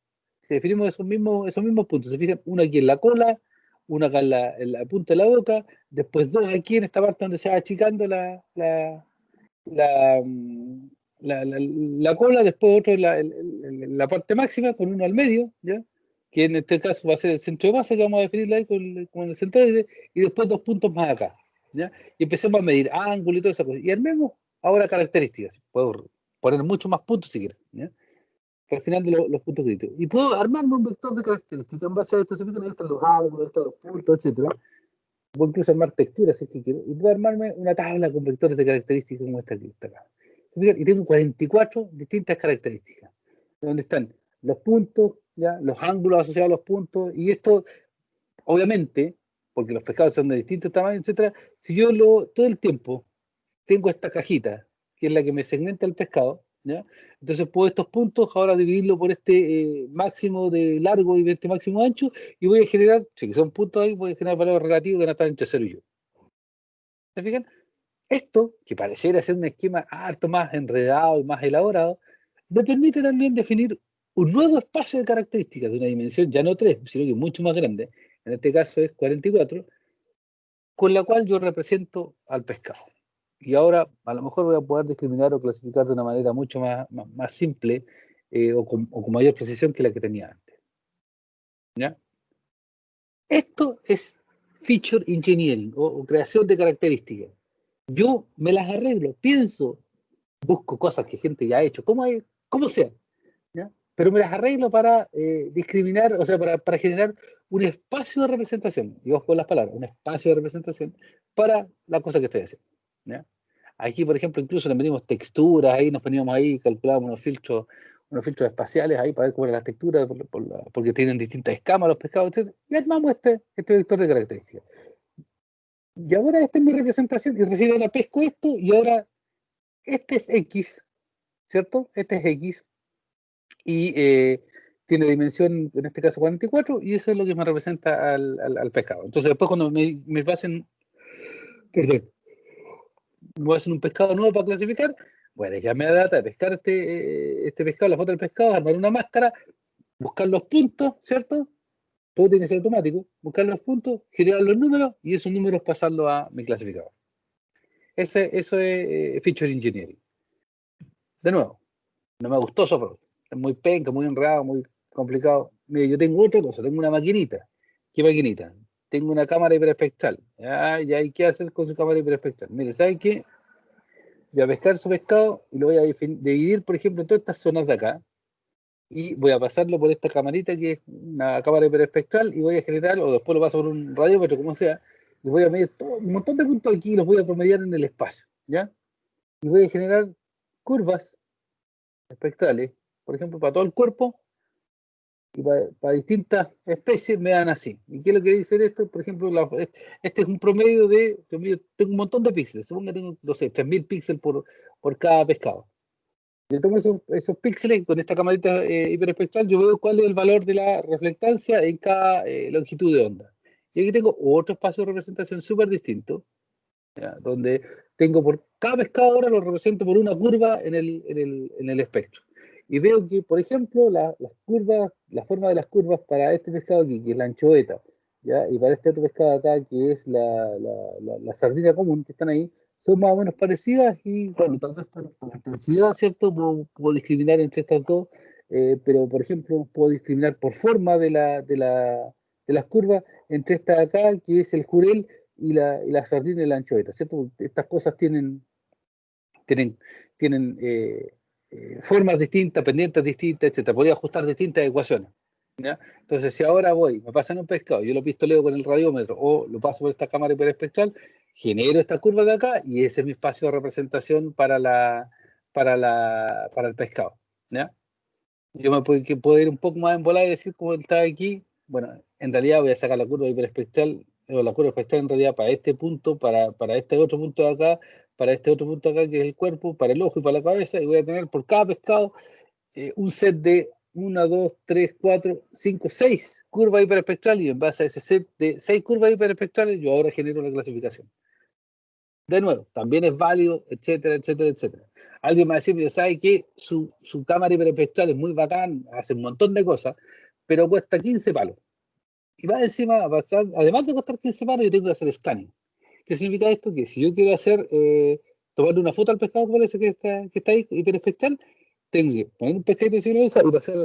si definimos esos mismos puntos, se fijan, uno aquí en la cola, uno acá en la punta de la boca, después dos aquí en esta parte donde se va achicando la, la cola, después otro la parte máxima con uno al medio, ¿ya? Que en este caso va a ser el centro de base, que vamos a definirlo ahí con el centroide, y después 2 puntos más acá, ¿ya? Y empecemos a medir ángulo y toda esa cosa. Y armemos ahora características. Puedo poner muchos más puntos si quiero, ¿ya? Al final de los puntos críticos. Y puedo armarme un vector de características en base a esto. Se fijan, ahí están los ángulos, ahí están los puntos, etc. Puedo incluso armar texturas si es que quiero. Y puedo armarme una tabla con vectores de características como esta que está acá. Y tengo 44 distintas características, donde están los puntos, ¿ya? Los ángulos asociados a los puntos, y esto, obviamente, porque los pescados son de distintos tamaños, etcétera, si yo todo el tiempo tengo esta cajita, que es la que me segmenta el pescado, ¿ya? Entonces puedo estos puntos ahora dividirlo por este máximo de largo y este máximo de ancho, y voy a generar, si que son puntos ahí, voy a generar valores relativos que van a estar entre 0 y 1. ¿Se fijan? Esto, que pareciera ser un esquema harto más enredado y más elaborado, me permite también definir un nuevo espacio de características de una dimensión ya no 3, sino que mucho más grande, en este caso es 44, con la cual yo represento al pescado. Y ahora a lo mejor voy a poder discriminar o clasificar de una manera mucho más simple o con mayor precisión que la que tenía antes. ¿Ya? Esto es feature engineering o creación de características. Yo me las arreglo, pienso, busco cosas que gente ya ha hecho, como sea, ¿ya? Pero me las arreglo para discriminar, o sea, para generar un espacio de representación, y ojo con las palabras, un espacio de representación para la cosa que estoy haciendo, ¿ya? Aquí, por ejemplo, incluso le metimos texturas, ahí nos poníamos ahí, calculábamos unos filtros espaciales ahí para ver cómo eran las texturas, porque tienen distintas escamas los pescados, etc. Y armamos este vector de características. Y ahora esta es mi representación, y recién ahora pesco esto, y ahora este es X, ¿cierto? Este es X, y tiene dimensión, en este caso 44, y eso es lo que me representa al pescado. Entonces después cuando me pasen, perdón, voy a hacer un pescado nuevo para clasificar, voy a dejarme la data de pescar este pescado, la foto del pescado, armar una máscara, buscar los puntos, ¿cierto? Todo tiene que ser automático, buscar los puntos, generar los números, y esos números pasarlos a mi clasificador. Eso es feature engineering. De nuevo, no me gustó su approach. Es muy penca, muy enredado, muy complicado. Mire, yo tengo otra cosa, tengo una maquinita. ¿Qué maquinita? Tengo una cámara hiperespectral. Ya hay que hacer con su cámara hiperespectral. Mire, ¿saben qué? Voy a pescar su pescado y lo voy a dividir, por ejemplo, en todas estas zonas de acá. Y voy a pasarlo por esta camarita que es una cámara hiperespectral y voy a generar, o después lo paso por un radiómetro, como sea, y voy a medir un montón de puntos aquí y los voy a promediar en el espacio, ¿ya? Y voy a generar curvas espectrales, por ejemplo, para todo el cuerpo, y para distintas especies me dan así. ¿Y qué es lo que dice esto? Por ejemplo, este es un promedio tengo un montón de píxeles, supongo que tengo, no sé, 3000 píxeles por cada pescado. Yo tomo esos píxeles con esta camarita hiperespectral, yo veo cuál es el valor de la reflectancia en cada longitud de onda. Y aquí tengo otro espacio de representación súper distinto, ¿ya? Donde tengo por cada pescado ahora lo represento por una curva en el espectro. Y veo que, por ejemplo, las curvas, la forma de las curvas para este pescado aquí, que es la anchoveta, ¿ya? Y para este otro pescado acá, que es la sardina común, que están ahí, son más o menos parecidas y, bueno, tal vez por intensidad, ¿cierto? Puedo discriminar entre estas dos, pero, por ejemplo, puedo discriminar por forma de las curvas entre esta de acá, que es el jurel, y la sardina y la anchoveta, ¿cierto? Estas cosas tienen formas distintas, pendientes distintas, etc. Podría ajustar distintas ecuaciones, ¿ya? Entonces, si ahora me pasan un pescado, yo lo pistoleo con el radiómetro o lo paso por esta cámara hiperespectral, genero esta curva de acá y ese es mi espacio de representación para el pescado, ¿ya? Yo puedo ir un poco más en volada y decir cómo está aquí. Bueno, en realidad voy a sacar la curva hiperespectral, o la curva espectral en realidad para este punto, para este otro punto de acá, para este otro punto de acá que es el cuerpo, para el ojo y para la cabeza, y voy a tener por cada pescado un set de 1, 2, 3, 4, 5, 6 curvas hiperespectrales, y en base a ese set de 6 curvas hiperespectrales yo ahora genero la clasificación. De nuevo, también es válido, etcétera, etcétera, etcétera. Alguien me va a decir, ¿sabe que su cámara hiperespectral es muy bacán, hace un montón de cosas, pero cuesta 15 palos? Y va encima, además de costar 15 palos, yo tengo que hacer scanning. ¿Qué significa esto? Que si yo quiero hacer tomarle una foto al pescado que parece que está ahí hiperespectral, tengo que poner un pescadito encima de la mesa y pasar a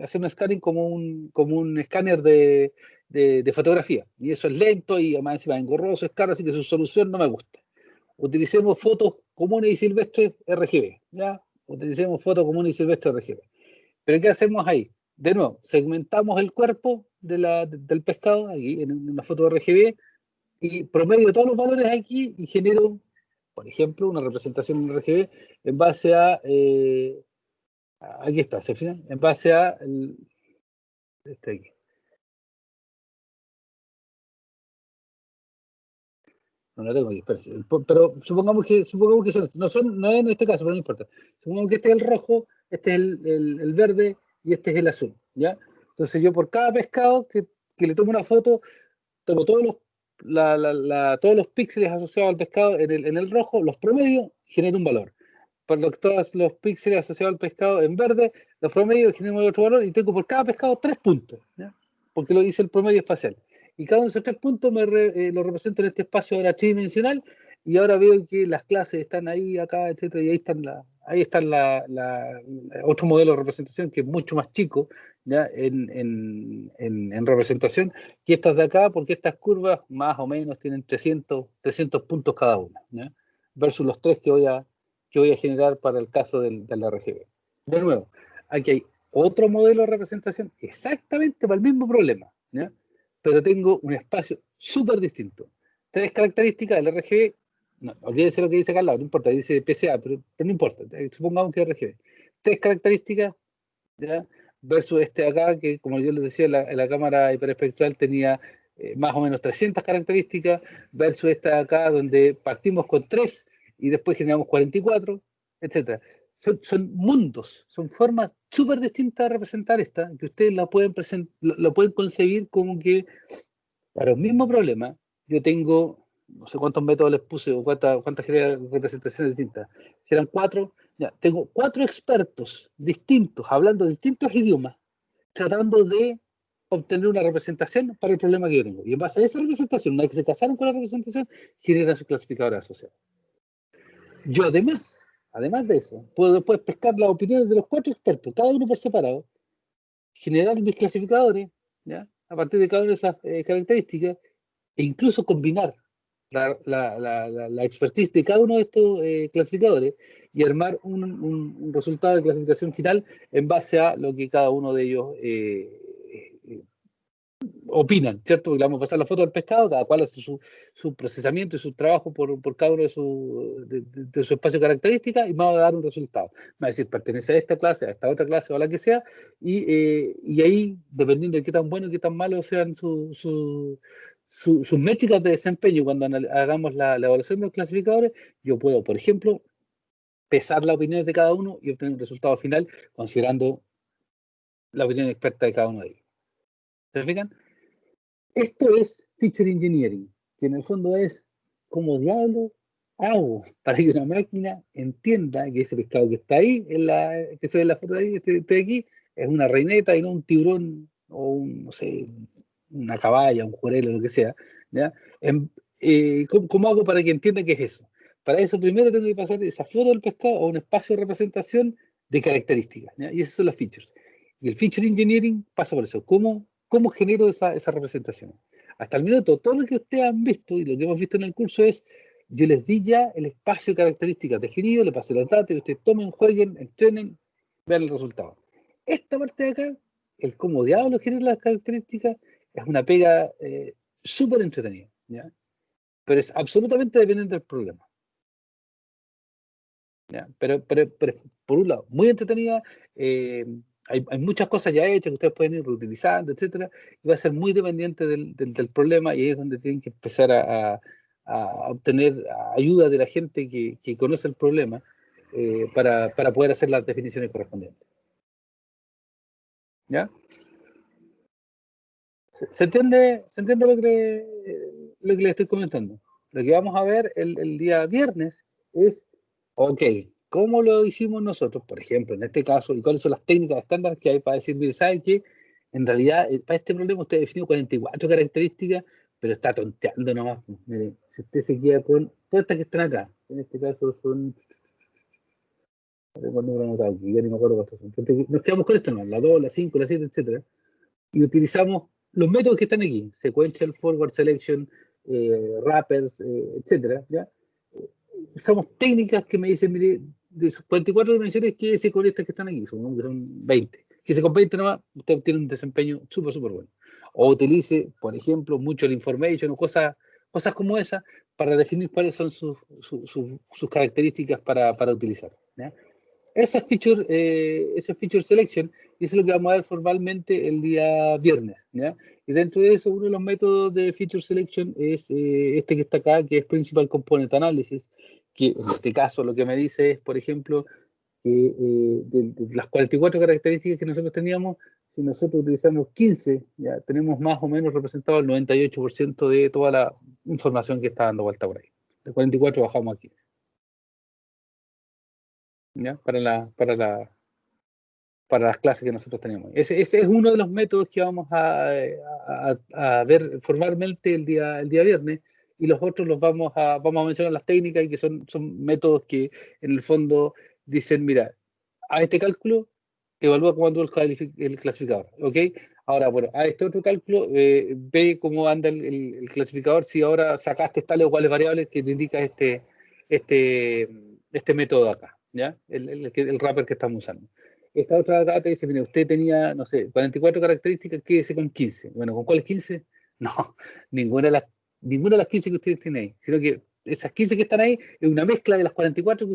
hacer un scanning como un escáner de fotografía. Y eso es lento y además encima es engorroso, es caro, así que su solución no me gusta. Utilicemos fotos comunes y silvestres RGB, ¿ya? Utilicemos fotos comunes y silvestres RGB. Pero ¿qué hacemos ahí? De nuevo, segmentamos el cuerpo del pescado, aquí en una foto RGB, y promedio todos los valores aquí y genero, por ejemplo, una representación en RGB en base a, aquí está, ¿se fijan? En base a, este aquí. No la tengo aquí, espérense. Pero supongamos que no es en este caso, pero no importa. Supongamos que este es el rojo, este es el verde y este es el azul, ¿ya? Entonces yo por cada pescado que le tomo una foto, tomo todos los píxeles asociados al pescado en el rojo, los promedios, genero un valor. Por todos los píxeles asociados al pescado en verde, los promedios generan otro valor y tengo por cada pescado 3 puntos, ¿ya? Porque lo dice el promedio espacial. Y cada uno de esos 3 puntos lo represento en este espacio ahora tridimensional y ahora veo que las clases están ahí, acá, etcétera, y ahí están otro modelo de representación que es mucho más chico, ¿ya? En representación que estas de acá, porque estas curvas más o menos tienen 300 puntos cada una, ¿ya? Versus los 3 que voy a generar para el caso del RGB. De nuevo, aquí hay otro modelo de representación exactamente para el mismo problema, ¿ya? Pero tengo un espacio súper distinto. 3 características del RGB, no, olvídense lo que dice acá al lado, no importa, dice PCA, pero no importa, supongamos que es RGB. 3 características, ¿ya? Versus este acá, que como yo les decía, la cámara hiperespectral tenía más o menos 300 características, versus esta de acá, donde partimos con 3 y después generamos 44, etc. Son mundos, son formas súper distintas de representar esta, que ustedes lo pueden concebir como que para un mismo problema, yo tengo, no sé cuántos métodos les puse o cuántas representaciones distintas. Si eran 4, ya, tengo 4 expertos distintos, hablando distintos idiomas, tratando de obtener una representación para el problema que yo tengo. Y en base a esa representación, una vez que se casaron con la representación, generan sus clasificadores asociados. Yo además de eso, puedo después pescar las opiniones de los 4 expertos, cada uno por separado, generar mis clasificadores, ¿ya? A partir de cada una de esas características, e incluso combinar la expertise de cada uno de estos clasificadores y armar un resultado de clasificación final en base a lo que cada uno de ellos opinan, ¿cierto? Le vamos a pasar la foto del pescado, cada cual hace su procesamiento y su trabajo por cada uno de su espacio de características y me va a dar un resultado. Me va a decir, pertenece a esta clase, a esta otra clase o a la que sea, y ahí, dependiendo de qué tan bueno y qué tan malo sean sus métricas de desempeño cuando hagamos la evaluación de los clasificadores, yo puedo, por ejemplo, pesar las opiniones de cada uno y obtener un resultado final considerando la opinión experta de cada uno de ellos. ¿Se fijan? Esto es feature engineering, que en el fondo es como diablo hago para que una máquina entienda que ese pescado que está ahí, que se ve en la foto de ahí, este aquí, es una reineta y no un tiburón o no sé, una caballa, un jurel o lo que sea, ¿ya? ¿Cómo hago para que entienda qué es eso? Para eso primero tengo que pasar esa foto del pescado a un espacio de representación de características, ¿ya? Y esas son las features. Y el feature engineering pasa por eso. ¿Cómo genero esa representación? Hasta el minuto, todo lo que ustedes han visto y lo que hemos visto en el curso es, yo les di ya el espacio de características definido, les pasé los datos y ustedes tomen, jueguen, entrenen, vean el resultado. Esta parte de acá, el cómo diablos genera las características, es una pega súper entretenida, ¿ya? Pero es absolutamente dependiente del problema. ¿Ya? Pero por un lado, muy entretenida, hay muchas cosas ya hechas que ustedes pueden ir reutilizando, etcétera, y va a ser muy dependiente del problema y ahí es donde tienen que empezar a obtener ayuda de la gente que conoce el problema para poder hacer las definiciones correspondientes. ¿Ya? ¿Se entiende lo que le estoy comentando? Lo que vamos a ver el día viernes es, ok, ¿cómo lo hicimos nosotros, por ejemplo, en este caso, y cuáles son las técnicas estándar que hay para decir, mire, ¿sabe qué? En realidad, para este problema usted definió 44 características, pero está tonteando nomás. Mire, si usted se queda con todas estas que están acá, en este caso son, tengo el número anotado aquí, ya ni me acuerdo cuántos son. Nos quedamos con esto, ¿no? La 2, la 5, la 7, etcétera, y utilizamos los métodos que están aquí, sequential, forward selection, wrappers, etcétera, ¿ya? Usamos técnicas que me dicen, mire, de sus 44 dimensiones, quédese con estas que están aquí, son 20. Que se con 20 nomás, usted obtiene un desempeño súper, súper bueno. O utilice, por ejemplo, mucho el information o cosas como esas para definir cuáles son sus características para utilizar, ¿ya? Esa feature selection, y eso es lo que vamos a ver formalmente el día viernes, ¿ya? Y dentro de eso, uno de los métodos de feature selection es este que está acá, que es Principal Component Analysis, que en este caso lo que me dice es, por ejemplo, que de las 44 características que nosotros teníamos, si nosotros utilizamos 15, ya tenemos más o menos representado el 98% de toda la información que está dando vuelta por ahí. De 44 bajamos aquí, ¿ya? Para las clases que nosotros tenemos. Ese es uno de los métodos que vamos a ver formalmente el día viernes, y los otros los vamos a mencionar las técnicas, y que son métodos que en el fondo dicen, mira, a este cálculo evalúa cómo andó el clasificador, ¿ok? Ahora, bueno, a este otro cálculo ve cómo anda el clasificador, si ahora sacaste tales o cuales variables que te indica este método de acá, ¿ya? El wrapper que estamos usando. Esta otra data dice, mire, usted tenía, no sé, 44 características, quédese con 15. Bueno, ¿con cuáles 15? No, ninguna de las 15 que ustedes tienen ahí, sino que esas 15 que están ahí es una mezcla de las 44 que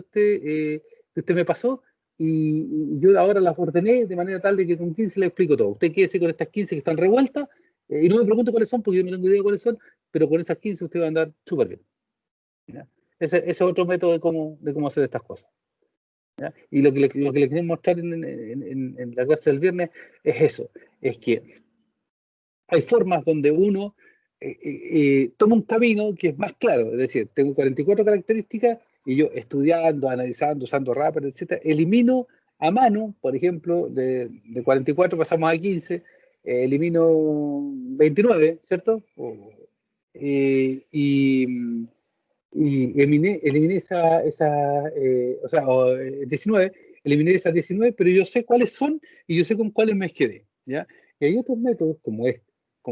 usted me pasó, y yo ahora las ordené de manera tal de que con 15 le explico todo. Usted quédese con estas 15 que están revueltas, y no me pregunte cuáles son, porque yo no tengo idea de cuáles son, pero con esas 15 usted va a andar súper bien, ¿ya? Ese es otro método de cómo hacer estas cosas, ¿ya? Y lo que le queremos mostrar en la clase del viernes es eso, es que hay formas donde uno toma un camino que es más claro, es decir, tengo 44 características y yo estudiando, analizando, usando wrapper, etcétera, elimino a mano, por ejemplo, de 44 pasamos a 15, elimino 29, ¿cierto? Y eliminé o sea, 19, eliminé esas 19, pero yo sé cuáles son y yo sé con cuáles me quedé, ¿ya? Y hay otros métodos como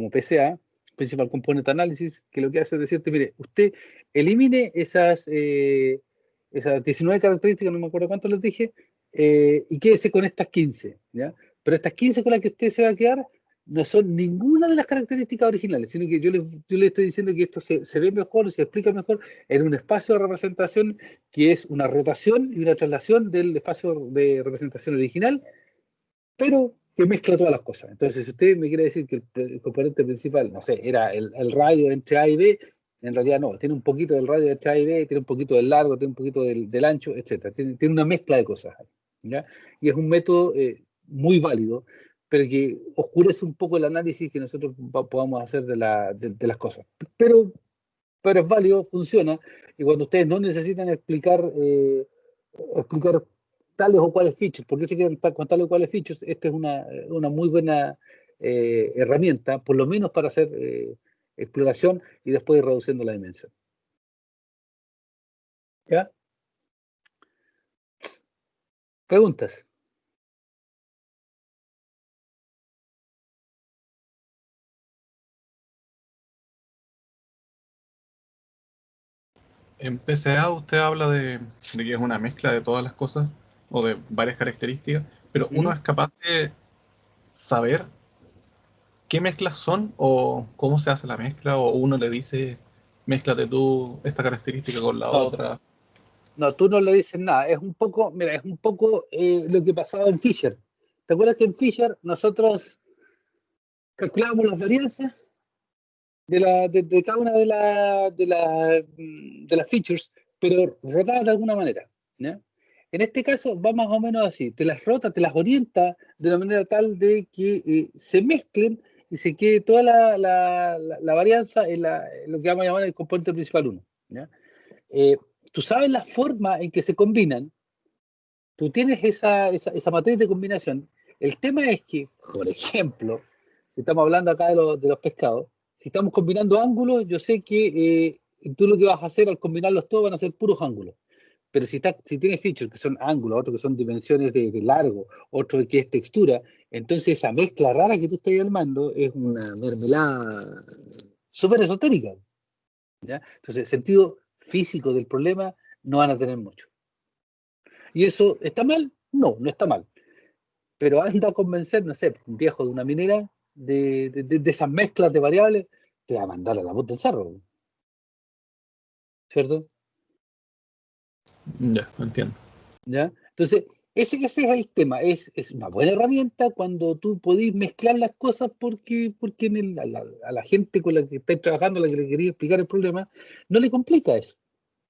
PCA, Principal Component Analysis, que lo que hace es decirte, mire, usted elimine esas 19 características, no me acuerdo cuánto les dije, y quédese con estas 15, ¿ya? Pero estas 15 con las que usted se va a quedar no son ninguna de las características originales, sino que yo le estoy diciendo que esto se ve mejor, se explica mejor en un espacio de representación que es una rotación y una traslación del espacio de representación original, pero que mezcla todas las cosas. Entonces, si usted me quiere decir que el componente principal, no sé, era el radio entre A y B, en realidad no, tiene un poquito del radio entre A y B, tiene un poquito del largo, tiene un poquito del ancho, etc. Tiene una mezcla de cosas, ¿ya? Y es un método muy válido, pero que oscurece un poco el análisis que nosotros podamos hacer de las cosas. Pero es válido, funciona, y cuando ustedes no necesitan explicar tales o cuales features, porque se quedan con tales o cuales features, esta es una muy buena herramienta, por lo menos para hacer exploración y después ir reduciendo la dimensión. ¿Ya? ¿Preguntas? En PCA usted habla de que es una mezcla de todas las cosas o de varias características, pero uno es capaz de saber qué mezclas son o cómo se hace la mezcla, o uno le dice, mézclate tú esta característica con la otra. No, tú no le dices nada. Es un poco lo que pasaba en Fisher. ¿Te acuerdas que en Fisher nosotros calculábamos las varianzas de cada una de las features, pero rotadas de alguna manera, ¿ya? En este caso va más o menos así, te las rota, te las orienta de una manera tal de que se mezclen y se quede toda la varianza en lo que vamos a llamar el componente principal 1, ¿ya? Tú sabes la forma en que se combinan, tú tienes esa matriz de combinación. El tema es que, por ejemplo, si estamos hablando acá de los pescados, si estamos combinando ángulos, yo sé que tú lo que vas a hacer al combinarlos todos van a ser puros ángulos. Pero si tienes features que son ángulos, otros que son dimensiones de largo, otro que es textura, entonces esa mezcla rara que tú estás armando es una mermelada súper esotérica. ¿Ya? Entonces, el sentido físico del problema no van a tener mucho. ¿Y eso está mal? No, no está mal. Pero anda a convencer, no sé, un viejo de una minera de esas mezclas de variables, te va a mandar a la puta del cerro. ¿Cierto? Ya, entiendo. ¿Ya? Entonces, ese es el tema. Es una buena herramienta cuando tú podés mezclar las cosas porque a la gente con la que estás trabajando, a la que le quería explicar el problema, no le complica eso.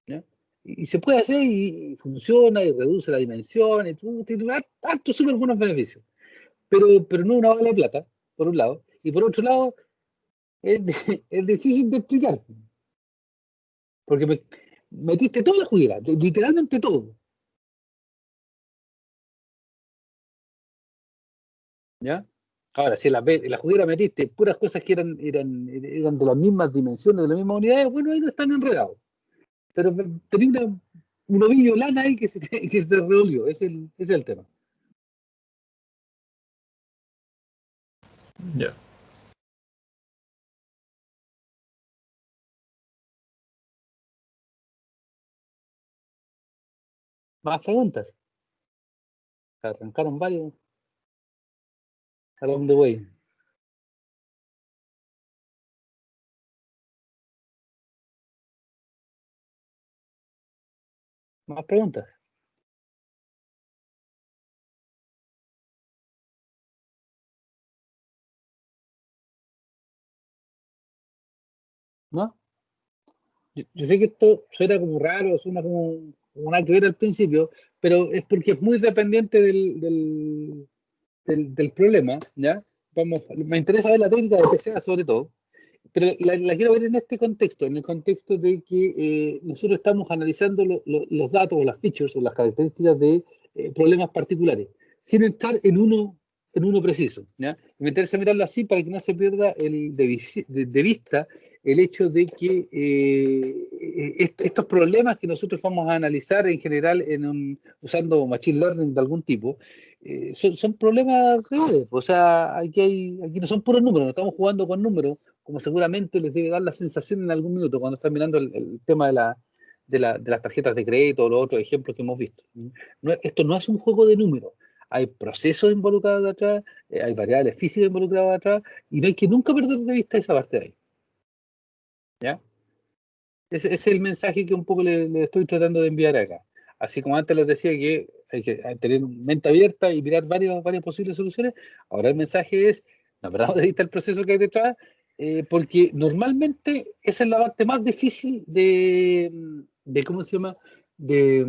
¿Ya? Y se puede hacer y funciona y reduce la dimensión y tú tienes tantos súper buenos beneficios. Pero no una bala de plata, por un lado. Y por otro lado, es difícil de explicar. Porque metiste toda la juguera, literalmente todo. ¿Ya? Ahora, si en la juguera metiste puras cosas que eran de las mismas dimensiones, de las mismas unidades, bueno, ahí no están enredados. Pero tenía un ovillo de lana ahí que se te revolvió. Ese es el tema. Ya. Más preguntas. Arrancaron varios. ¿A dónde voy? Más preguntas. ¿No? Yo sé que esto suena como raro, suena como nada que ver al principio, pero es porque es muy dependiente del problema, ¿ya? Me interesa ver la técnica de PCA sobre todo, pero la quiero ver en este contexto, en el contexto de que nosotros estamos analizando los datos o las features o las características de problemas particulares, sin entrar en uno preciso, ¿ya? Y me interesa mirarlo así para que no se pierda de vista el hecho de que estos problemas que nosotros vamos a analizar en general usando Machine Learning de algún tipo, son problemas reales. O sea, aquí no son puros números, no estamos jugando con números, como seguramente les debe dar la sensación en algún minuto cuando están mirando el tema de las tarjetas de crédito o los otros ejemplos que hemos visto. Esto no es un juego de números. Hay procesos involucrados atrás, hay variables físicas involucradas atrás, y no hay que nunca perder de vista esa parte de ahí. ¿Ya? Ese es el mensaje que un poco le estoy tratando de enviar acá. Así como antes les decía que hay que tener mente abierta y mirar varias posibles soluciones, ahora el mensaje es, no perdamos de vista el proceso que hay detrás, porque normalmente esa es la parte más difícil ¿cómo se llama? De,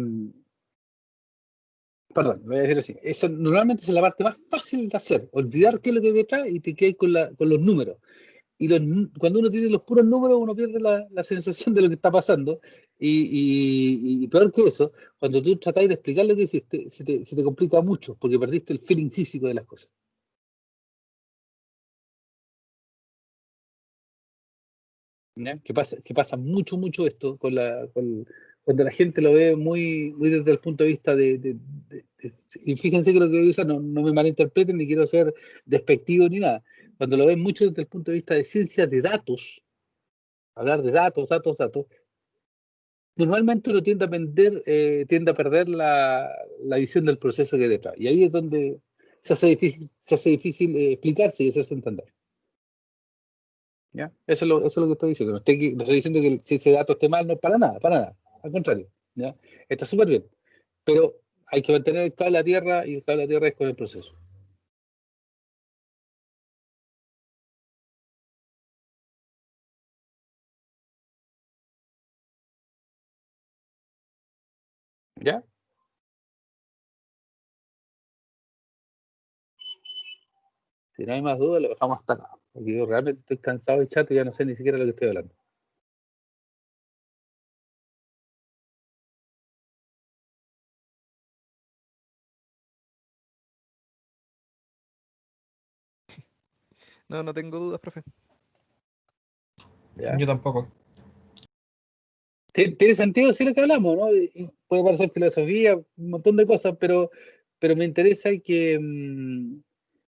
perdón, voy a decir así, esa normalmente es la parte más fácil de hacer, olvidar qué es lo que hay detrás y te quedas con los números. Y cuando uno tiene los puros números, uno pierde la sensación de lo que está pasando. Y peor que eso, cuando tú tratás de explicar lo que hiciste, se te complica mucho, porque perdiste el feeling físico de las cosas. ¿Ya? Que pasa mucho esto cuando la gente lo ve muy desde el punto de vista y fíjense que lo que voy a usar no me malinterpreten ni quiero ser despectivo ni nada. Cuando lo ven mucho desde el punto de vista de ciencia de datos, hablar de datos, normalmente uno tiende a perder la visión del proceso que hay detrás. Y ahí es donde se hace difícil explicarse y hacerse entender. ¿Ya? Eso es lo que estoy diciendo. No estoy diciendo que si ese dato esté mal, no, para nada, para nada. Al contrario, ¿ya? Está súper bien. Pero hay que mantener el cable a tierra y el cable a tierra es con el proceso. ¿Ya? Si no hay más dudas, lo dejamos hasta acá. Porque yo realmente estoy cansado y chato y ya no sé ni siquiera lo que estoy hablando. No, no tengo dudas, profe. ¿Ya? Yo tampoco. Tiene sentido sí lo que hablamos, ¿no? Y puede parecer filosofía, un montón de cosas, pero me interesa que